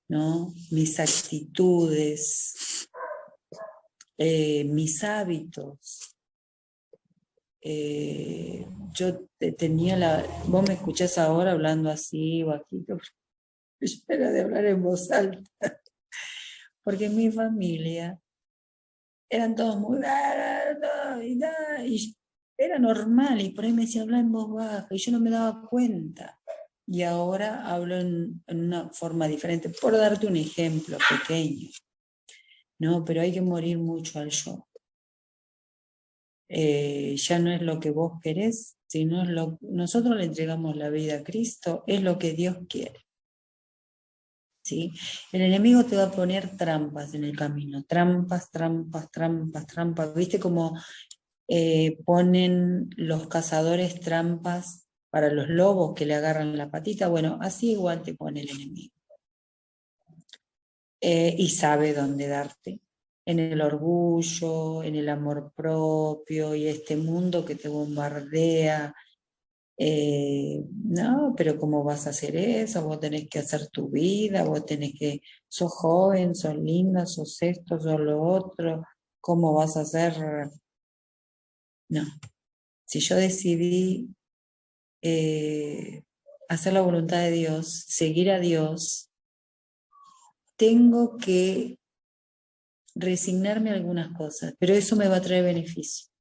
¿no? Mis actitudes, mis hábitos. Yo tenía vos me escuchás ahora hablando así, bajito, yo era de hablar en voz alta, porque en mi familia eran todos muy, y era normal, y por ahí me decía, habla en voz baja, y yo no me daba cuenta. Y ahora hablo en una forma diferente, por darte un ejemplo pequeño, ¿no? Pero hay que morir mucho al yo. Ya no es lo que vos querés, sino nosotros le entregamos la vida a Cristo, es lo que Dios quiere. ¿Sí? El enemigo te va a poner trampas en el camino, trampas, trampas, trampas, trampas. ¿Viste cómo ponen los cazadores trampas para los lobos que le agarran la patita? Bueno, así igual te pone el enemigo. Y sabe dónde darte. En el orgullo, en el amor propio y este mundo que te bombardea. No, pero ¿cómo vas a hacer eso? Vos tenés que hacer tu vida, vos tenés que, sos joven, sos linda, sos esto, sos lo otro, ¿cómo vas a hacer? No, si yo decidí hacer la voluntad de Dios, seguir a Dios, tengo que resignarme a algunas cosas, pero eso me va a traer beneficio.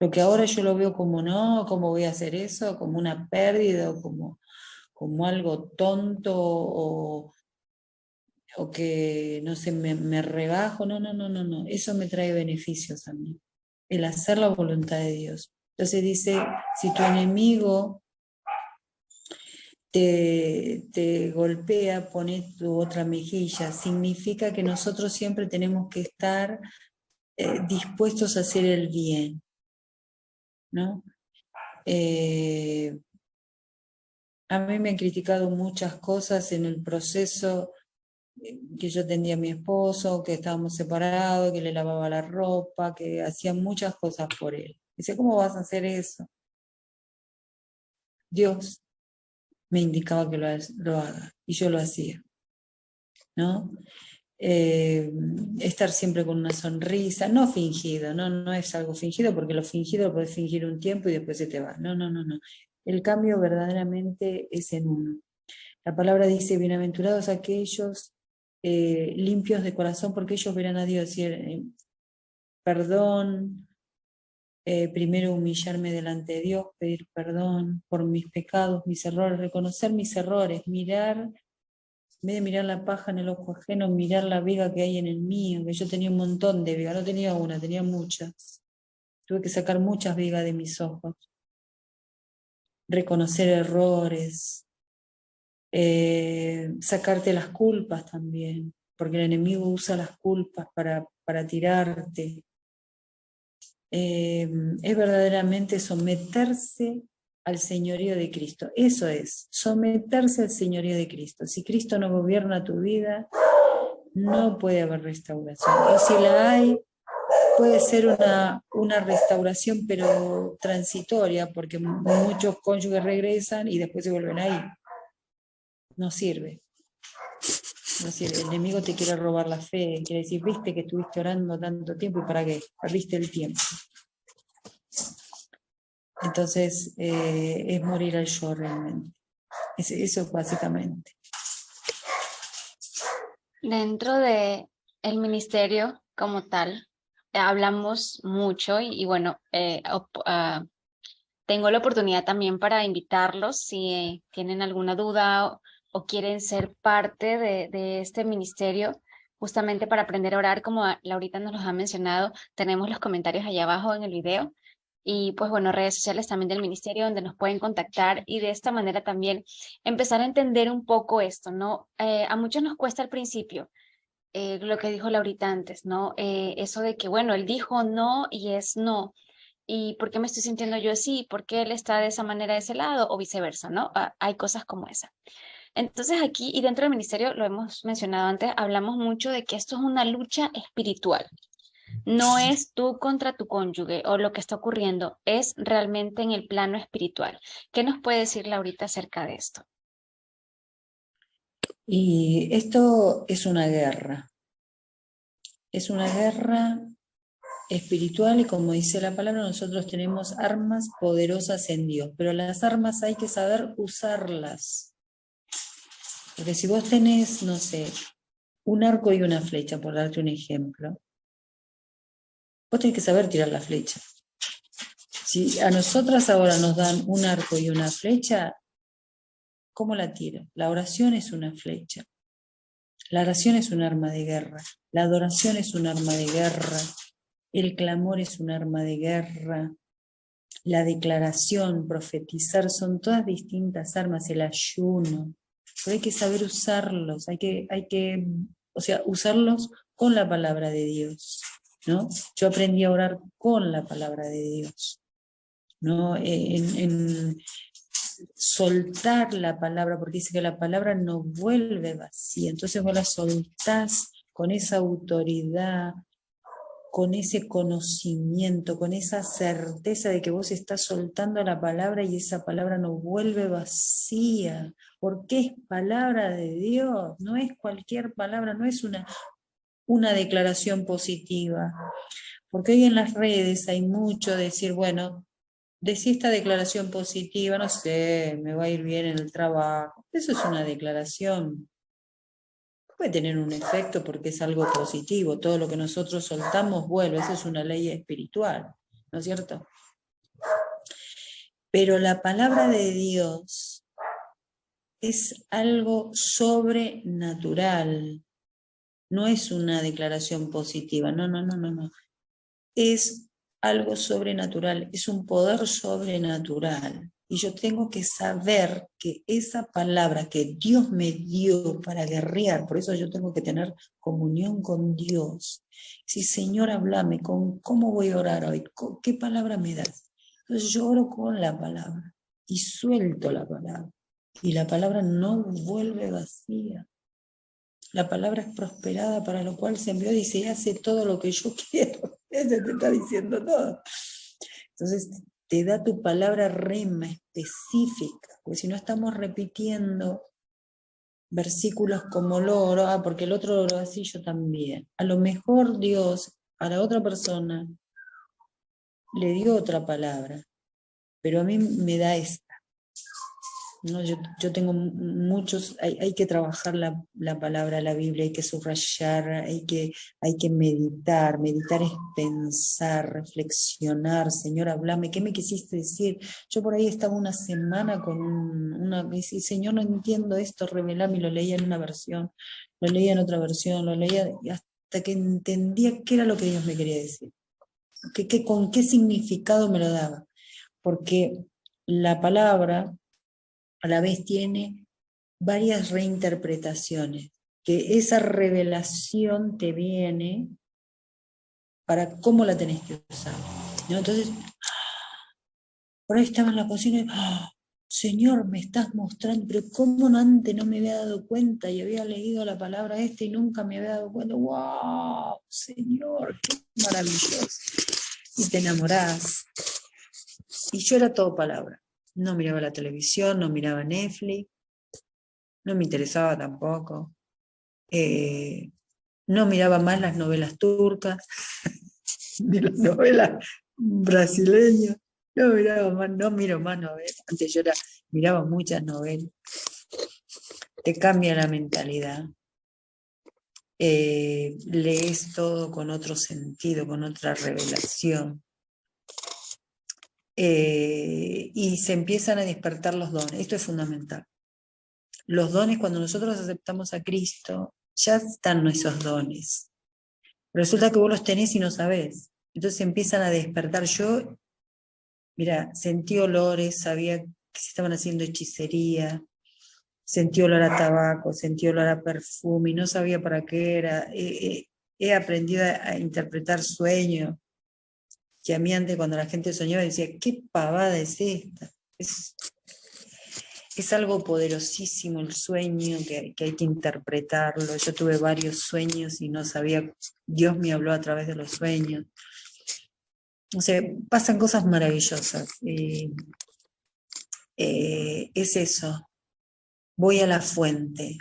Lo que ahora yo lo veo como no, ¿cómo voy a hacer eso? Como una pérdida o como algo tonto o que, no sé, me rebajo. No, no, no, no, no. Eso me trae beneficios a mí. El hacer la voluntad de Dios. Entonces dice, si tu enemigo te golpea, pone tu otra mejilla. Significa que nosotros siempre tenemos que estar dispuestos a hacer el bien, ¿no? A mí me han criticado muchas cosas en el proceso, que yo atendía a mi esposo, que estábamos separados, que le lavaba la ropa, que hacía muchas cosas por él. Dice, ¿cómo vas a hacer eso? Dios me indicaba que lo haga y yo lo hacía, ¿no? Estar siempre con una sonrisa, no fingido, no es algo fingido, porque lo fingido lo puedes fingir un tiempo y después se te va. No. El cambio verdaderamente es en uno. La palabra dice, bienaventurados aquellos limpios de corazón, porque ellos verán a Dios. Y, perdón, primero humillarme delante de Dios, pedir perdón por mis pecados, mis errores, reconocer mis errores, mirar, en vez de mirar la paja en el ojo ajeno, mirar la viga que hay en el mío, que yo tenía un montón de vigas, no tenía una, tenía muchas. Tuve que sacar muchas vigas de mis ojos. Reconocer errores, sacarte las culpas también, porque el enemigo usa las culpas para tirarte. Es verdaderamente someterse al señorío de Cristo. Eso es, someterse al señorío de Cristo. Si Cristo no gobierna tu vida, no puede haber restauración. Y si la hay, puede ser una restauración, pero transitoria, porque muchos cónyuges regresan y después se vuelven ahí. No sirve. No sirve. El enemigo te quiere robar la fe, quiere decir, viste que estuviste orando tanto tiempo y ¿para qué? Perdiste el tiempo. Entonces, es morir al yo realmente. Eso básicamente. Dentro de el ministerio como tal, hablamos mucho y bueno, tengo la oportunidad también para invitarlos si tienen alguna duda o quieren ser parte de este ministerio, justamente para aprender a orar, como Laurita nos los ha mencionado, tenemos los comentarios allá abajo en el video. Y pues bueno, redes sociales también del ministerio donde nos pueden contactar y de esta manera también empezar a entender un poco esto, ¿no? A muchos nos cuesta al principio, lo que dijo Laurita antes, ¿no? Eso de que, bueno, él dijo no y es no. ¿Y por qué me estoy sintiendo yo así? ¿Por qué él está de esa manera de ese lado? O viceversa, ¿no? Hay cosas como esa. Entonces aquí y dentro del ministerio, lo hemos mencionado antes, hablamos mucho de que esto es una lucha espiritual. No es tú contra tu cónyuge o lo que está ocurriendo, es realmente en el plano espiritual. ¿Qué nos puede decir Laurita acerca de esto? Y esto es una guerra. Es una guerra espiritual y como dice la palabra, nosotros tenemos armas poderosas en Dios, pero las armas hay que saber usarlas. Porque si vos tenés, no sé, un arco y una flecha, por darte un ejemplo, vos tenés que saber tirar la flecha. Si a nosotras ahora nos dan un arco y una flecha, ¿cómo la tiro? La oración es una flecha. La oración es un arma de guerra. La adoración es un arma de guerra. El clamor es un arma de guerra. La declaración, profetizar, son todas distintas armas. El ayuno. Pero hay que saber usarlos. Hay que, o sea, usarlos con la palabra de Dios, ¿no? Yo aprendí a orar con la palabra de Dios, ¿no? En soltar la palabra, porque dice que la palabra no vuelve vacía, entonces vos la soltás con esa autoridad, con ese conocimiento, con esa certeza de que vos estás soltando la palabra y esa palabra no vuelve vacía, porque es palabra de Dios, no es cualquier palabra, no es una declaración positiva, porque hoy en las redes hay mucho de decir, bueno, decir esta declaración positiva, no sé, me va a ir bien en el trabajo. Eso es una declaración. Puede tener un efecto porque es algo positivo. Todo lo que nosotros soltamos vuelve. Eso es una ley espiritual, ¿no es cierto? Pero la palabra de Dios es algo sobrenatural. No es una declaración positiva. No. Es algo sobrenatural. Es un poder sobrenatural. Y yo tengo que saber que esa palabra que Dios me dio para guerrear, por eso yo tengo que tener comunión con Dios. Si Señor, háblame, ¿cómo voy a orar hoy? ¿Qué palabra me das? Entonces yo oro con la palabra y suelto la palabra. Y la palabra no vuelve vacía. La palabra es prosperada, para lo cual se envió, dice, y hace todo lo que yo quiero. Ese te está diciendo todo. Entonces te da tu palabra rema específica, porque si no estamos repitiendo versículos como lo oro, porque el otro oro así, yo también. A lo mejor Dios a la otra persona le dio otra palabra, pero a mí me da esta. ¿No? Yo tengo muchos, hay que trabajar la palabra, la Biblia, hay que subrayar, hay que meditar es pensar, reflexionar, Señor, háblame, ¿qué me quisiste decir? Yo por ahí estaba una semana con me decía, Señor, no entiendo esto, revelame, y lo leía en una versión, lo leía en otra versión, lo leía hasta que entendía qué era lo que Dios me quería decir, con qué significado me lo daba, porque la palabra a la vez tiene varias reinterpretaciones, que esa revelación te viene para cómo la tenés que usar, ¿no? Entonces, por ahí estaba en la cocina y, Señor, me estás mostrando, pero ¿cómo antes no me había dado cuenta y había leído la palabra esta y nunca me había dado cuenta? ¡Wow! Señor, qué maravilloso. Y te enamorás. Y yo era todo palabra. No miraba la televisión, no miraba Netflix, no me interesaba tampoco. No miraba más las novelas turcas, ni las novelas brasileñas, no miro más novelas. Antes miraba muchas novelas. Te cambia la mentalidad. Lees todo con otro sentido, con otra revelación. Y se empiezan a despertar los dones. Esto es fundamental. Los dones, cuando nosotros aceptamos a Cristo, ya están esos dones. Resulta que vos los tenés y no sabés. Entonces empiezan a despertar. Yo, mira, sentí olores, sabía que se estaban haciendo hechicería, sentí olor a tabaco, sentí olor a perfume y no sabía para qué era. He aprendido a interpretar sueños, que a mí antes cuando la gente soñaba decía, ¿qué pavada es esta? Es algo poderosísimo el sueño, que hay que interpretarlo. Yo tuve varios sueños y no sabía, Dios me habló a través de los sueños. O sea, pasan cosas maravillosas. Es eso, voy a la fuente.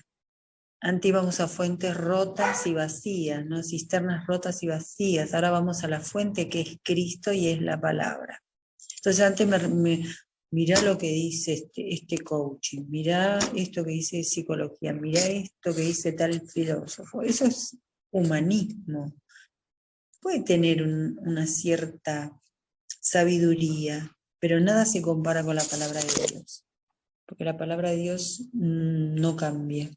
Antes íbamos a fuentes rotas y vacías, ¿no? Cisternas rotas y vacías. Ahora vamos a la fuente que es Cristo y es la palabra. Entonces antes mirá lo que dice este coaching, mirá esto que dice psicología, mirá esto que dice tal filósofo. Eso es humanismo. Puede tener una cierta sabiduría, pero nada se compara con la palabra de Dios, porque la palabra de Dios no cambia,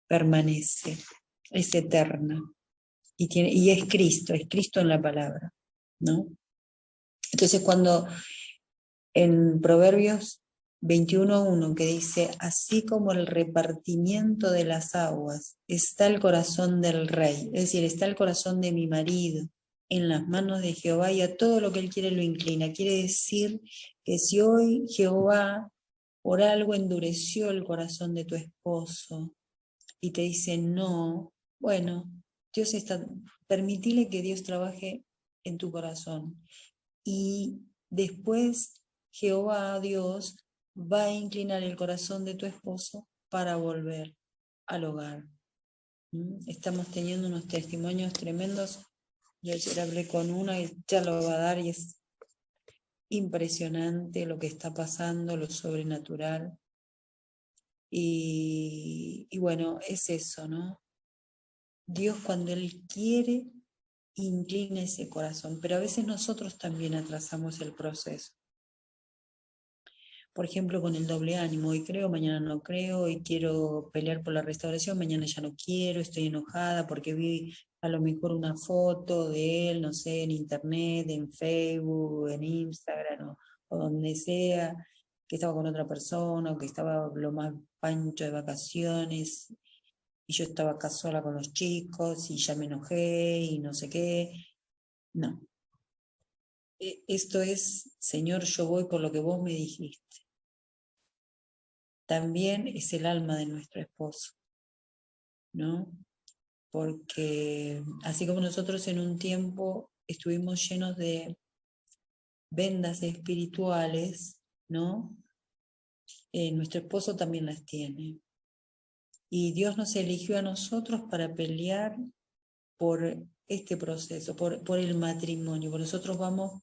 permanece, es eterna, y es Cristo en la palabra, ¿no? Entonces cuando en Proverbios 21:1 que dice, así como el repartimiento de las aguas está el corazón del rey, es decir, está el corazón de mi marido en las manos de Jehová y a todo lo que él quiere lo inclina. Quiere decir que si hoy Jehová por algo endureció el corazón de tu esposo y te dice no, bueno, permitile que Dios trabaje en tu corazón. Y después Jehová, Dios, va a inclinar el corazón de tu esposo para volver al hogar. Estamos teniendo unos testimonios tremendos. Yo ayer hablé con una y ya lo va a dar y es impresionante lo que está pasando, lo sobrenatural. Y bueno, es eso, ¿no? Dios cuando Él quiere, inclina ese corazón, pero a veces nosotros también atrasamos el proceso. Por ejemplo, con el doble ánimo, hoy creo, mañana no creo, hoy quiero pelear por la restauración, mañana ya no quiero, estoy enojada porque vi a lo mejor una foto de él, no sé, en internet, en Facebook, en Instagram o donde sea, que estaba con otra persona, o que estaba lo más pancho de vacaciones, y yo estaba acá sola con los chicos, y ya me enojé, y no sé qué. No. Esto es, Señor, yo voy por lo que vos me dijiste. También es el alma de nuestro esposo, ¿no? Porque así como nosotros en un tiempo estuvimos llenos de vendas espirituales, ¿no? Nuestro esposo también las tiene. Y Dios nos eligió a nosotros para pelear por este proceso, por el matrimonio. Por nosotros vamos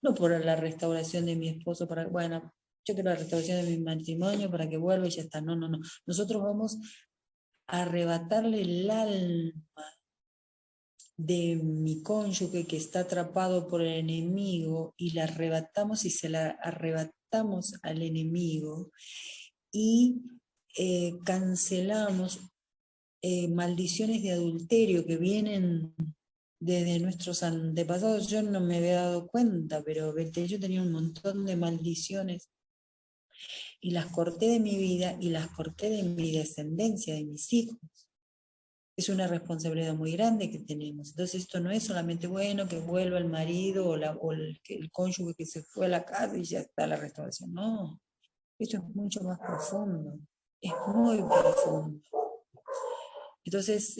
no por la restauración de mi esposo, bueno, yo quiero la restauración de mi matrimonio para que vuelva y ya está. No, no, no. Nosotros vamos a arrebatarle el alma de mi cónyuge que está atrapado por el enemigo y la arrebatamos y se la arrebatamos al enemigo y cancelamos maldiciones de adulterio que vienen desde nuestros antepasados. Yo no me había dado cuenta, pero yo tenía un montón de maldiciones y las corté de mi vida y las corté de mi descendencia, de mis hijos. Es una responsabilidad muy grande que tenemos. Entonces esto no es solamente bueno que vuelva el marido o el cónyuge que se fue a la casa y ya está la restauración. No, esto es mucho más profundo, es muy profundo. Entonces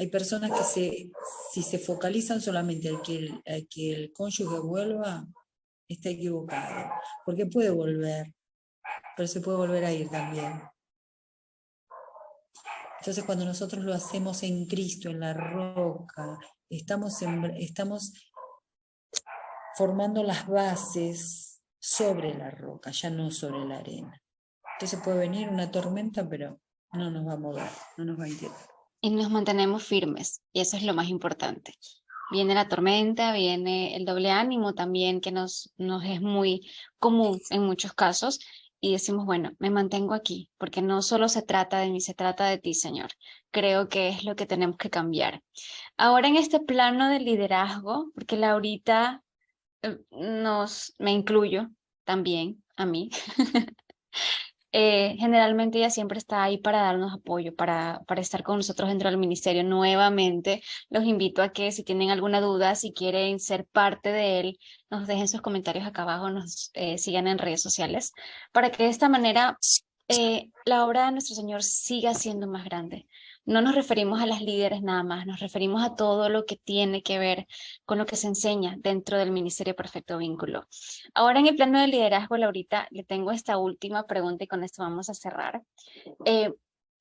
hay personas que si se focalizan solamente al que el cónyuge vuelva, está equivocado, porque puede volver, pero se puede volver a ir también. Entonces cuando nosotros lo hacemos en Cristo, en la roca, estamos formando las bases sobre la roca, ya no sobre la arena. Entonces puede venir una tormenta, pero no nos va a mover, no nos va a inquietar. Y nos mantenemos firmes, y eso es lo más importante. Viene la tormenta, viene el doble ánimo también, que nos es muy común en muchos casos, y decimos, bueno, me mantengo aquí, porque no solo se trata de mí, se trata de ti, Señor. Creo que es lo que tenemos que cambiar. Ahora en este plano de liderazgo, porque Laurita me incluyo también a mí, generalmente ella siempre está ahí para darnos apoyo, para estar con nosotros dentro del ministerio. Nuevamente, los invito a que si tienen alguna duda, si quieren ser parte de él, nos dejen sus comentarios acá abajo, nos sigan en redes sociales, para que de esta manera la obra de nuestro Señor siga siendo más grande. No nos referimos a las líderes nada más, nos referimos a todo lo que tiene que ver con lo que se enseña dentro del Ministerio Perfecto Vínculo. Ahora en el plano de liderazgo, Laurita, le tengo esta última pregunta y con esto vamos a cerrar. ¿Qué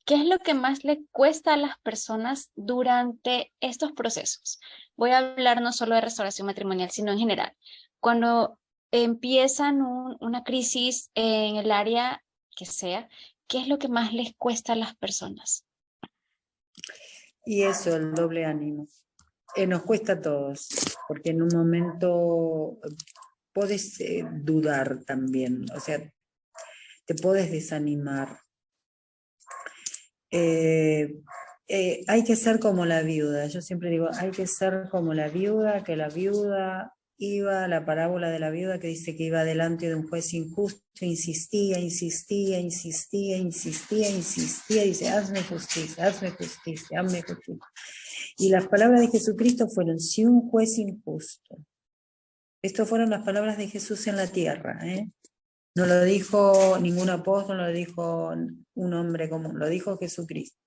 es lo que más le cuesta a las personas durante estos procesos? Voy a hablar no solo de restauración matrimonial, sino en general. Cuando empiezan una crisis en el área que sea, ¿qué es lo que más les cuesta a las personas? Y eso, el doble ánimo. Nos cuesta a todos, porque en un momento podés dudar también, o sea, te podés desanimar. Hay que ser como la viuda, yo siempre digo, hay que ser como la viuda, que la viuda iba, la parábola de la viuda que dice que iba delante de un juez injusto, insistía, insistía, insistía, insistía, insistía, dice, hazme justicia, hazme justicia, hazme justicia. Y las palabras de Jesucristo fueron, si un juez injusto. Estas fueron las palabras de Jesús en la tierra, ¿eh? No lo dijo ningún apóstol, no lo dijo un hombre común, lo dijo Jesucristo.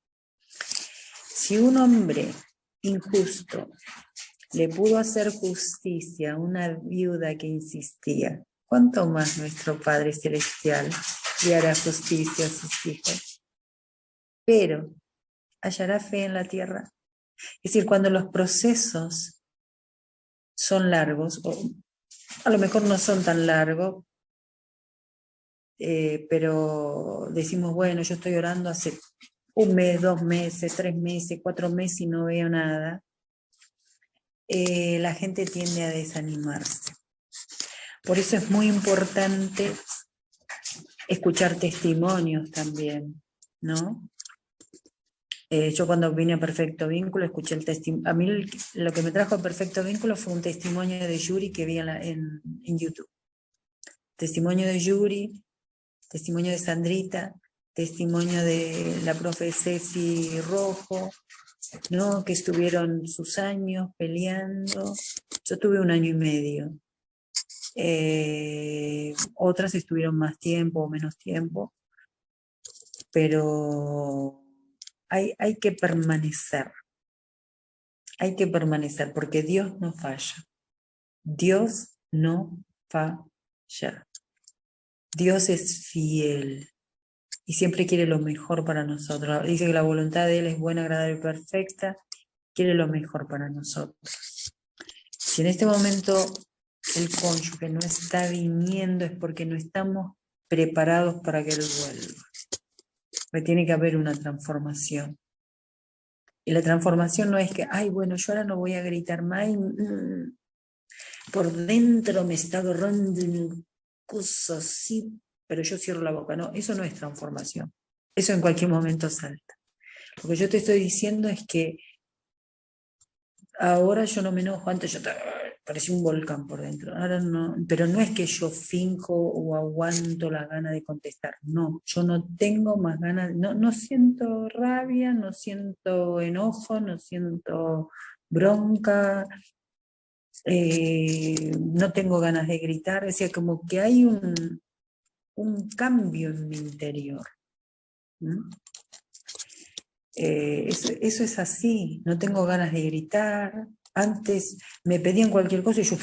Si un hombre injusto le pudo hacer justicia a una viuda que insistía, ¿cuánto más nuestro Padre Celestial le hará justicia a sus hijos? Pero, ¿hallará fe en la tierra? Es decir, cuando los procesos son largos, o a lo mejor no son tan largos, pero decimos, bueno, yo estoy orando hace 1 mes, 2 meses, 3 meses, 4 meses y no veo nada, la gente tiende a desanimarse. Por eso es muy importante escuchar testimonios también, ¿no? Yo cuando vine a Perfecto Vínculo escuché el testimonio. A mí lo que me trajo a Perfecto Vínculo fue un testimonio de Yuri que vi en YouTube. Testimonio de Yuri, testimonio de Sandrita, testimonio de la profe Ceci Rojo, ¿no? Que estuvieron sus años peleando. Yo tuve 1 año y medio. Otras estuvieron más tiempo o menos tiempo, pero hay que permanecer. Hay que permanecer porque Dios no falla. Dios no falla. Dios es fiel y siempre quiere lo mejor para nosotros. Dice que la voluntad de Él es buena, agradable y perfecta. Quiere lo mejor para nosotros. Si en este momento el cónyuge no está viniendo es porque no estamos preparados para que Él vuelva. Porque tiene que haber una transformación. Y la transformación no es que, ay, bueno, yo ahora no voy a gritar más. Por dentro me está agarrando una cosa así, pero yo cierro la boca. No, eso no es transformación. Eso en cualquier momento salta. Lo que yo te estoy diciendo es que ahora yo no me enojo, antes yo parecía un volcán por dentro. Ahora no, pero no es que yo finjo o aguanto la gana de contestar. No, yo no tengo más ganas, no siento rabia, no siento enojo, no siento bronca, no tengo ganas de gritar. Decía, como que hay un cambio en mi interior. ¿No? Eso es así, no tengo ganas de gritar. Antes me pedían cualquier cosa y yo,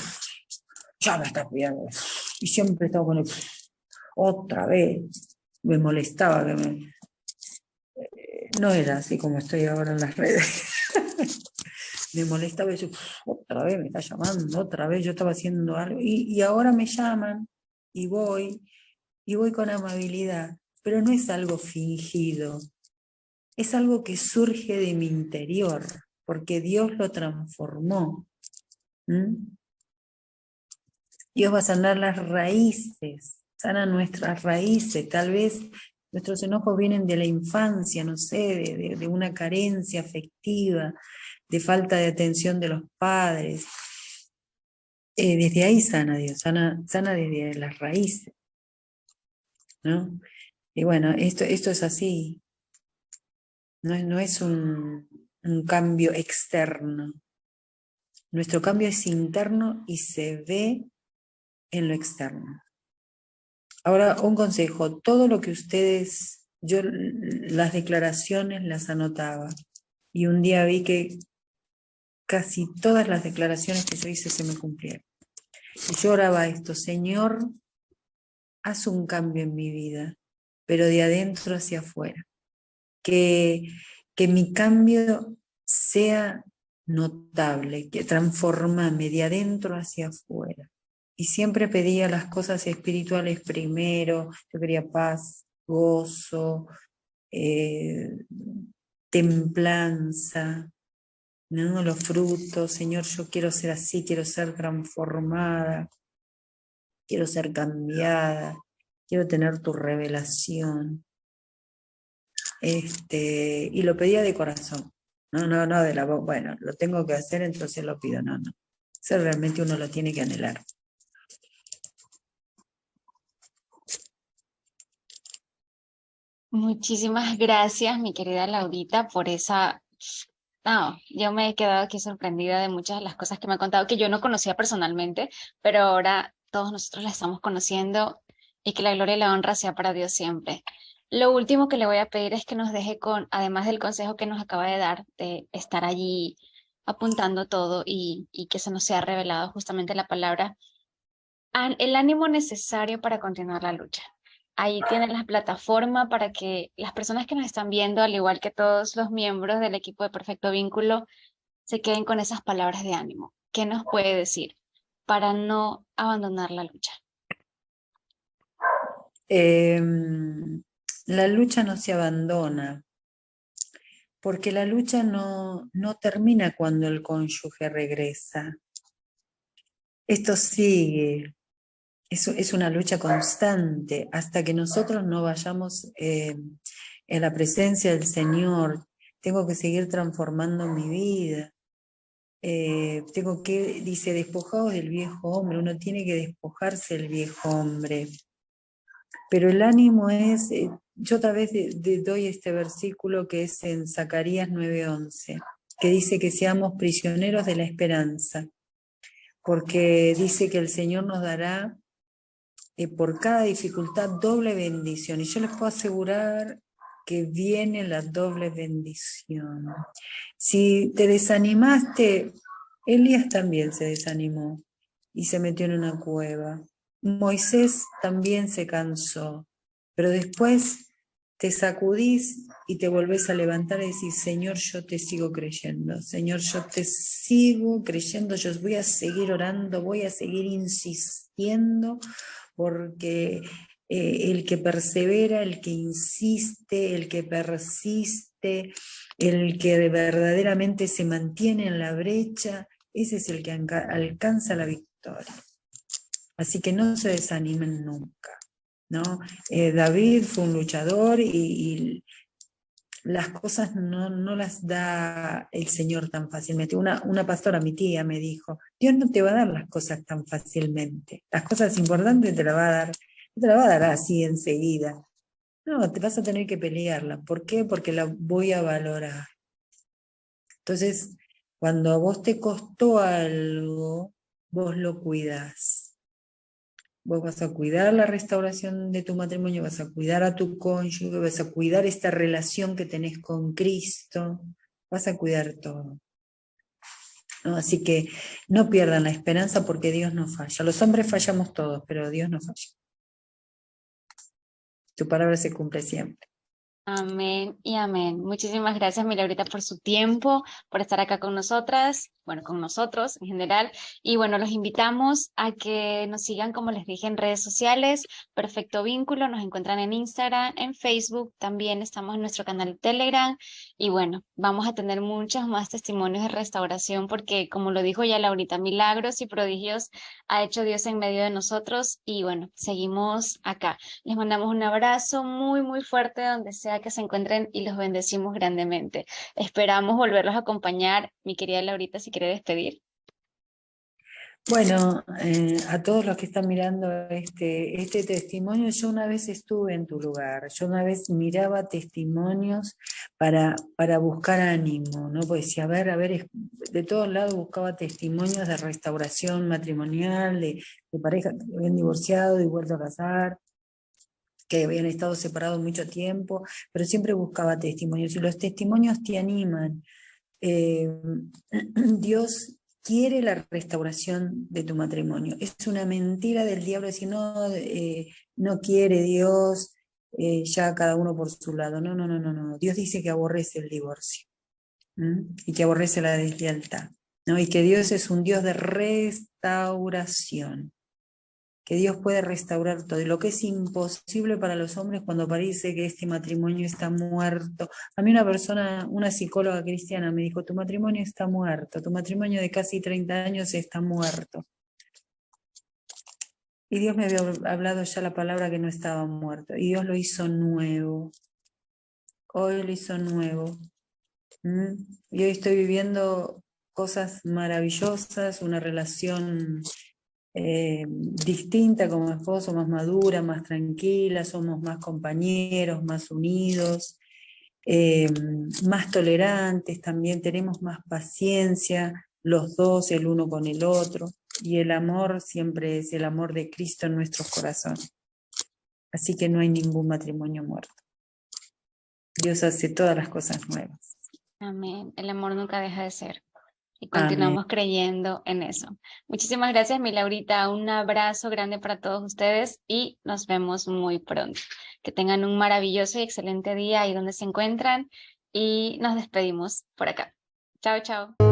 ya me está pidiendo. Y siempre estaba con el, otra vez. Me molestaba que no era así como estoy ahora en las redes. Me molestaba y yo, otra vez me está llamando, otra vez yo estaba haciendo algo. Y ahora me llaman y voy con amabilidad. Pero no es algo fingido. Es algo que surge de mi interior, porque Dios lo transformó. Dios va a sanar las raíces, sana nuestras raíces. Tal vez nuestros enojos vienen de la infancia, no sé, de una carencia afectiva, de falta de atención de los padres. Desde ahí sana Dios, sana desde las raíces, ¿no? Y bueno, esto es así. No es un cambio externo. Nuestro cambio es interno y se ve en lo externo. Ahora, un consejo. Todo lo que ustedes, yo las declaraciones las anotaba y un día vi que casi todas las declaraciones que yo hice se me cumplieron. Y yo oraba esto: Señor, haz un cambio en mi vida, pero de adentro hacia afuera. Que mi cambio sea notable, que transformame de adentro hacia afuera. Y siempre pedía las cosas espirituales primero. Yo quería paz, gozo, templanza, ¿no? Los frutos. Señor, yo quiero ser así, quiero ser transformada, quiero ser cambiada, quiero tener tu revelación. Y lo pedía de corazón. No de la voz, bueno, lo tengo que hacer, entonces lo pido. No. Eso realmente uno lo tiene que anhelar. Muchísimas gracias, mi querida Laurita, por esa... No, yo me he quedado aquí sorprendida de muchas de las cosas que me ha contado, que yo no conocía personalmente, pero ahora todos nosotros la estamos conociendo, y que la gloria y la honra sea para Dios siempre. Lo último que le voy a pedir es que nos deje con, además del consejo que nos acaba de dar, de estar allí apuntando todo y que se nos sea revelado justamente la palabra, el ánimo necesario para continuar la lucha. Ahí tienen la plataforma para que las personas que nos están viendo, al igual que todos los miembros del equipo de Perfecto Vínculo, se queden con esas palabras de ánimo. ¿Qué nos puede decir para no abandonar la lucha? La lucha no se abandona, porque la lucha no termina cuando el cónyuge regresa. Esto sigue. Es una lucha constante hasta que nosotros no vayamos en la presencia del Señor. Tengo que seguir transformando mi vida. dice, despojados del viejo hombre, uno tiene que despojarse del viejo hombre. Pero el ánimo es, yo otra vez doy este versículo que es en Zacarías 9:11, que dice que seamos prisioneros de la esperanza, porque dice que el Señor nos dará por cada dificultad doble bendición. Y yo les puedo asegurar que viene la doble bendición. Si te desanimaste, Elías también se desanimó y se metió en una cueva. Moisés también se cansó, pero después te sacudís y te volvés a levantar y decís, Señor, yo te sigo creyendo, Señor, yo te sigo creyendo, yo voy a seguir orando, voy a seguir insistiendo, porque el que persevera, el que insiste, el que persiste, el que verdaderamente se mantiene en la brecha, ese es el que alcanza la victoria. Así que no se desanimen nunca, ¿no? David fue un luchador y las cosas no las da el Señor tan fácilmente. Una pastora, mi tía, me dijo, Dios no te va a dar las cosas tan fácilmente. Las cosas importantes te las va a dar, no te las va a dar así enseguida. No, te vas a tener que pelearla. ¿Por qué? Porque la voy a valorar. Entonces, cuando a vos te costó algo, vos lo cuidás. Vos vas a cuidar la restauración de tu matrimonio, vas a cuidar a tu cónyuge, vas a cuidar esta relación que tenés con Cristo, vas a cuidar todo, ¿no? Así que no pierdan la esperanza porque Dios no falla. Los hombres fallamos todos, pero Dios no falla. Tu palabra se cumple siempre. Amén y amén. Muchísimas gracias, Milaurita, por su tiempo, por estar acá con nosotras, bueno, con nosotros en general. Y bueno, los invitamos a que nos sigan, como les dije, en redes sociales. Perfecto Vínculo, nos encuentran en Instagram, en Facebook, también estamos en nuestro canal de Telegram. Y bueno, vamos a tener muchos más testimonios de restauración porque, como lo dijo ya Laurita, milagros y prodigios ha hecho Dios en medio de nosotros. Y bueno, seguimos acá. Les mandamos un abrazo muy, muy fuerte donde sea que se encuentren y los bendecimos grandemente. Esperamos volverlos a acompañar. Mi querida Laurita, si quiere despedir. Bueno, a todos los que están mirando este testimonio, yo una vez estuve en tu lugar, yo una vez miraba testimonios para buscar ánimo, ¿no? Pues decía, a ver, de todos lados buscaba testimonios de restauración matrimonial, de parejas que habían divorciado y vuelto a casar, que habían estado separados mucho tiempo, pero siempre buscaba testimonios, y los testimonios te animan. Dios quiere la restauración de tu matrimonio. Es una mentira del diablo decir, no, no quiere Dios, ya cada uno por su lado. No. Dios dice que aborrece el divorcio, y que aborrece la deslealtad, ¿no? Y que Dios es un Dios de restauración, que Dios puede restaurar todo. Y lo que es imposible para los hombres cuando parece que este matrimonio está muerto. A mí una psicóloga cristiana me dijo, tu matrimonio está muerto, tu matrimonio de casi 30 años está muerto. Y Dios me había hablado ya la palabra que no estaba muerto. Y Dios lo hizo nuevo. Hoy lo hizo nuevo. Y hoy estoy viviendo cosas maravillosas, una relación distinta como esposo, más madura, más tranquila, somos más compañeros, más unidos, más tolerantes, también tenemos más paciencia, los dos, el uno con el otro, y el amor siempre es el amor de Cristo en nuestros corazones. Así que no hay ningún matrimonio muerto. Dios hace todas las cosas nuevas. Amén. El amor nunca deja de ser. Y Amén. continuamos creyendo en eso. Muchísimas gracias, mi Laurita. Un abrazo grande para todos ustedes y nos vemos muy pronto. Que tengan un maravilloso y excelente día ahí donde se encuentran y nos despedimos por acá. Chao, chao.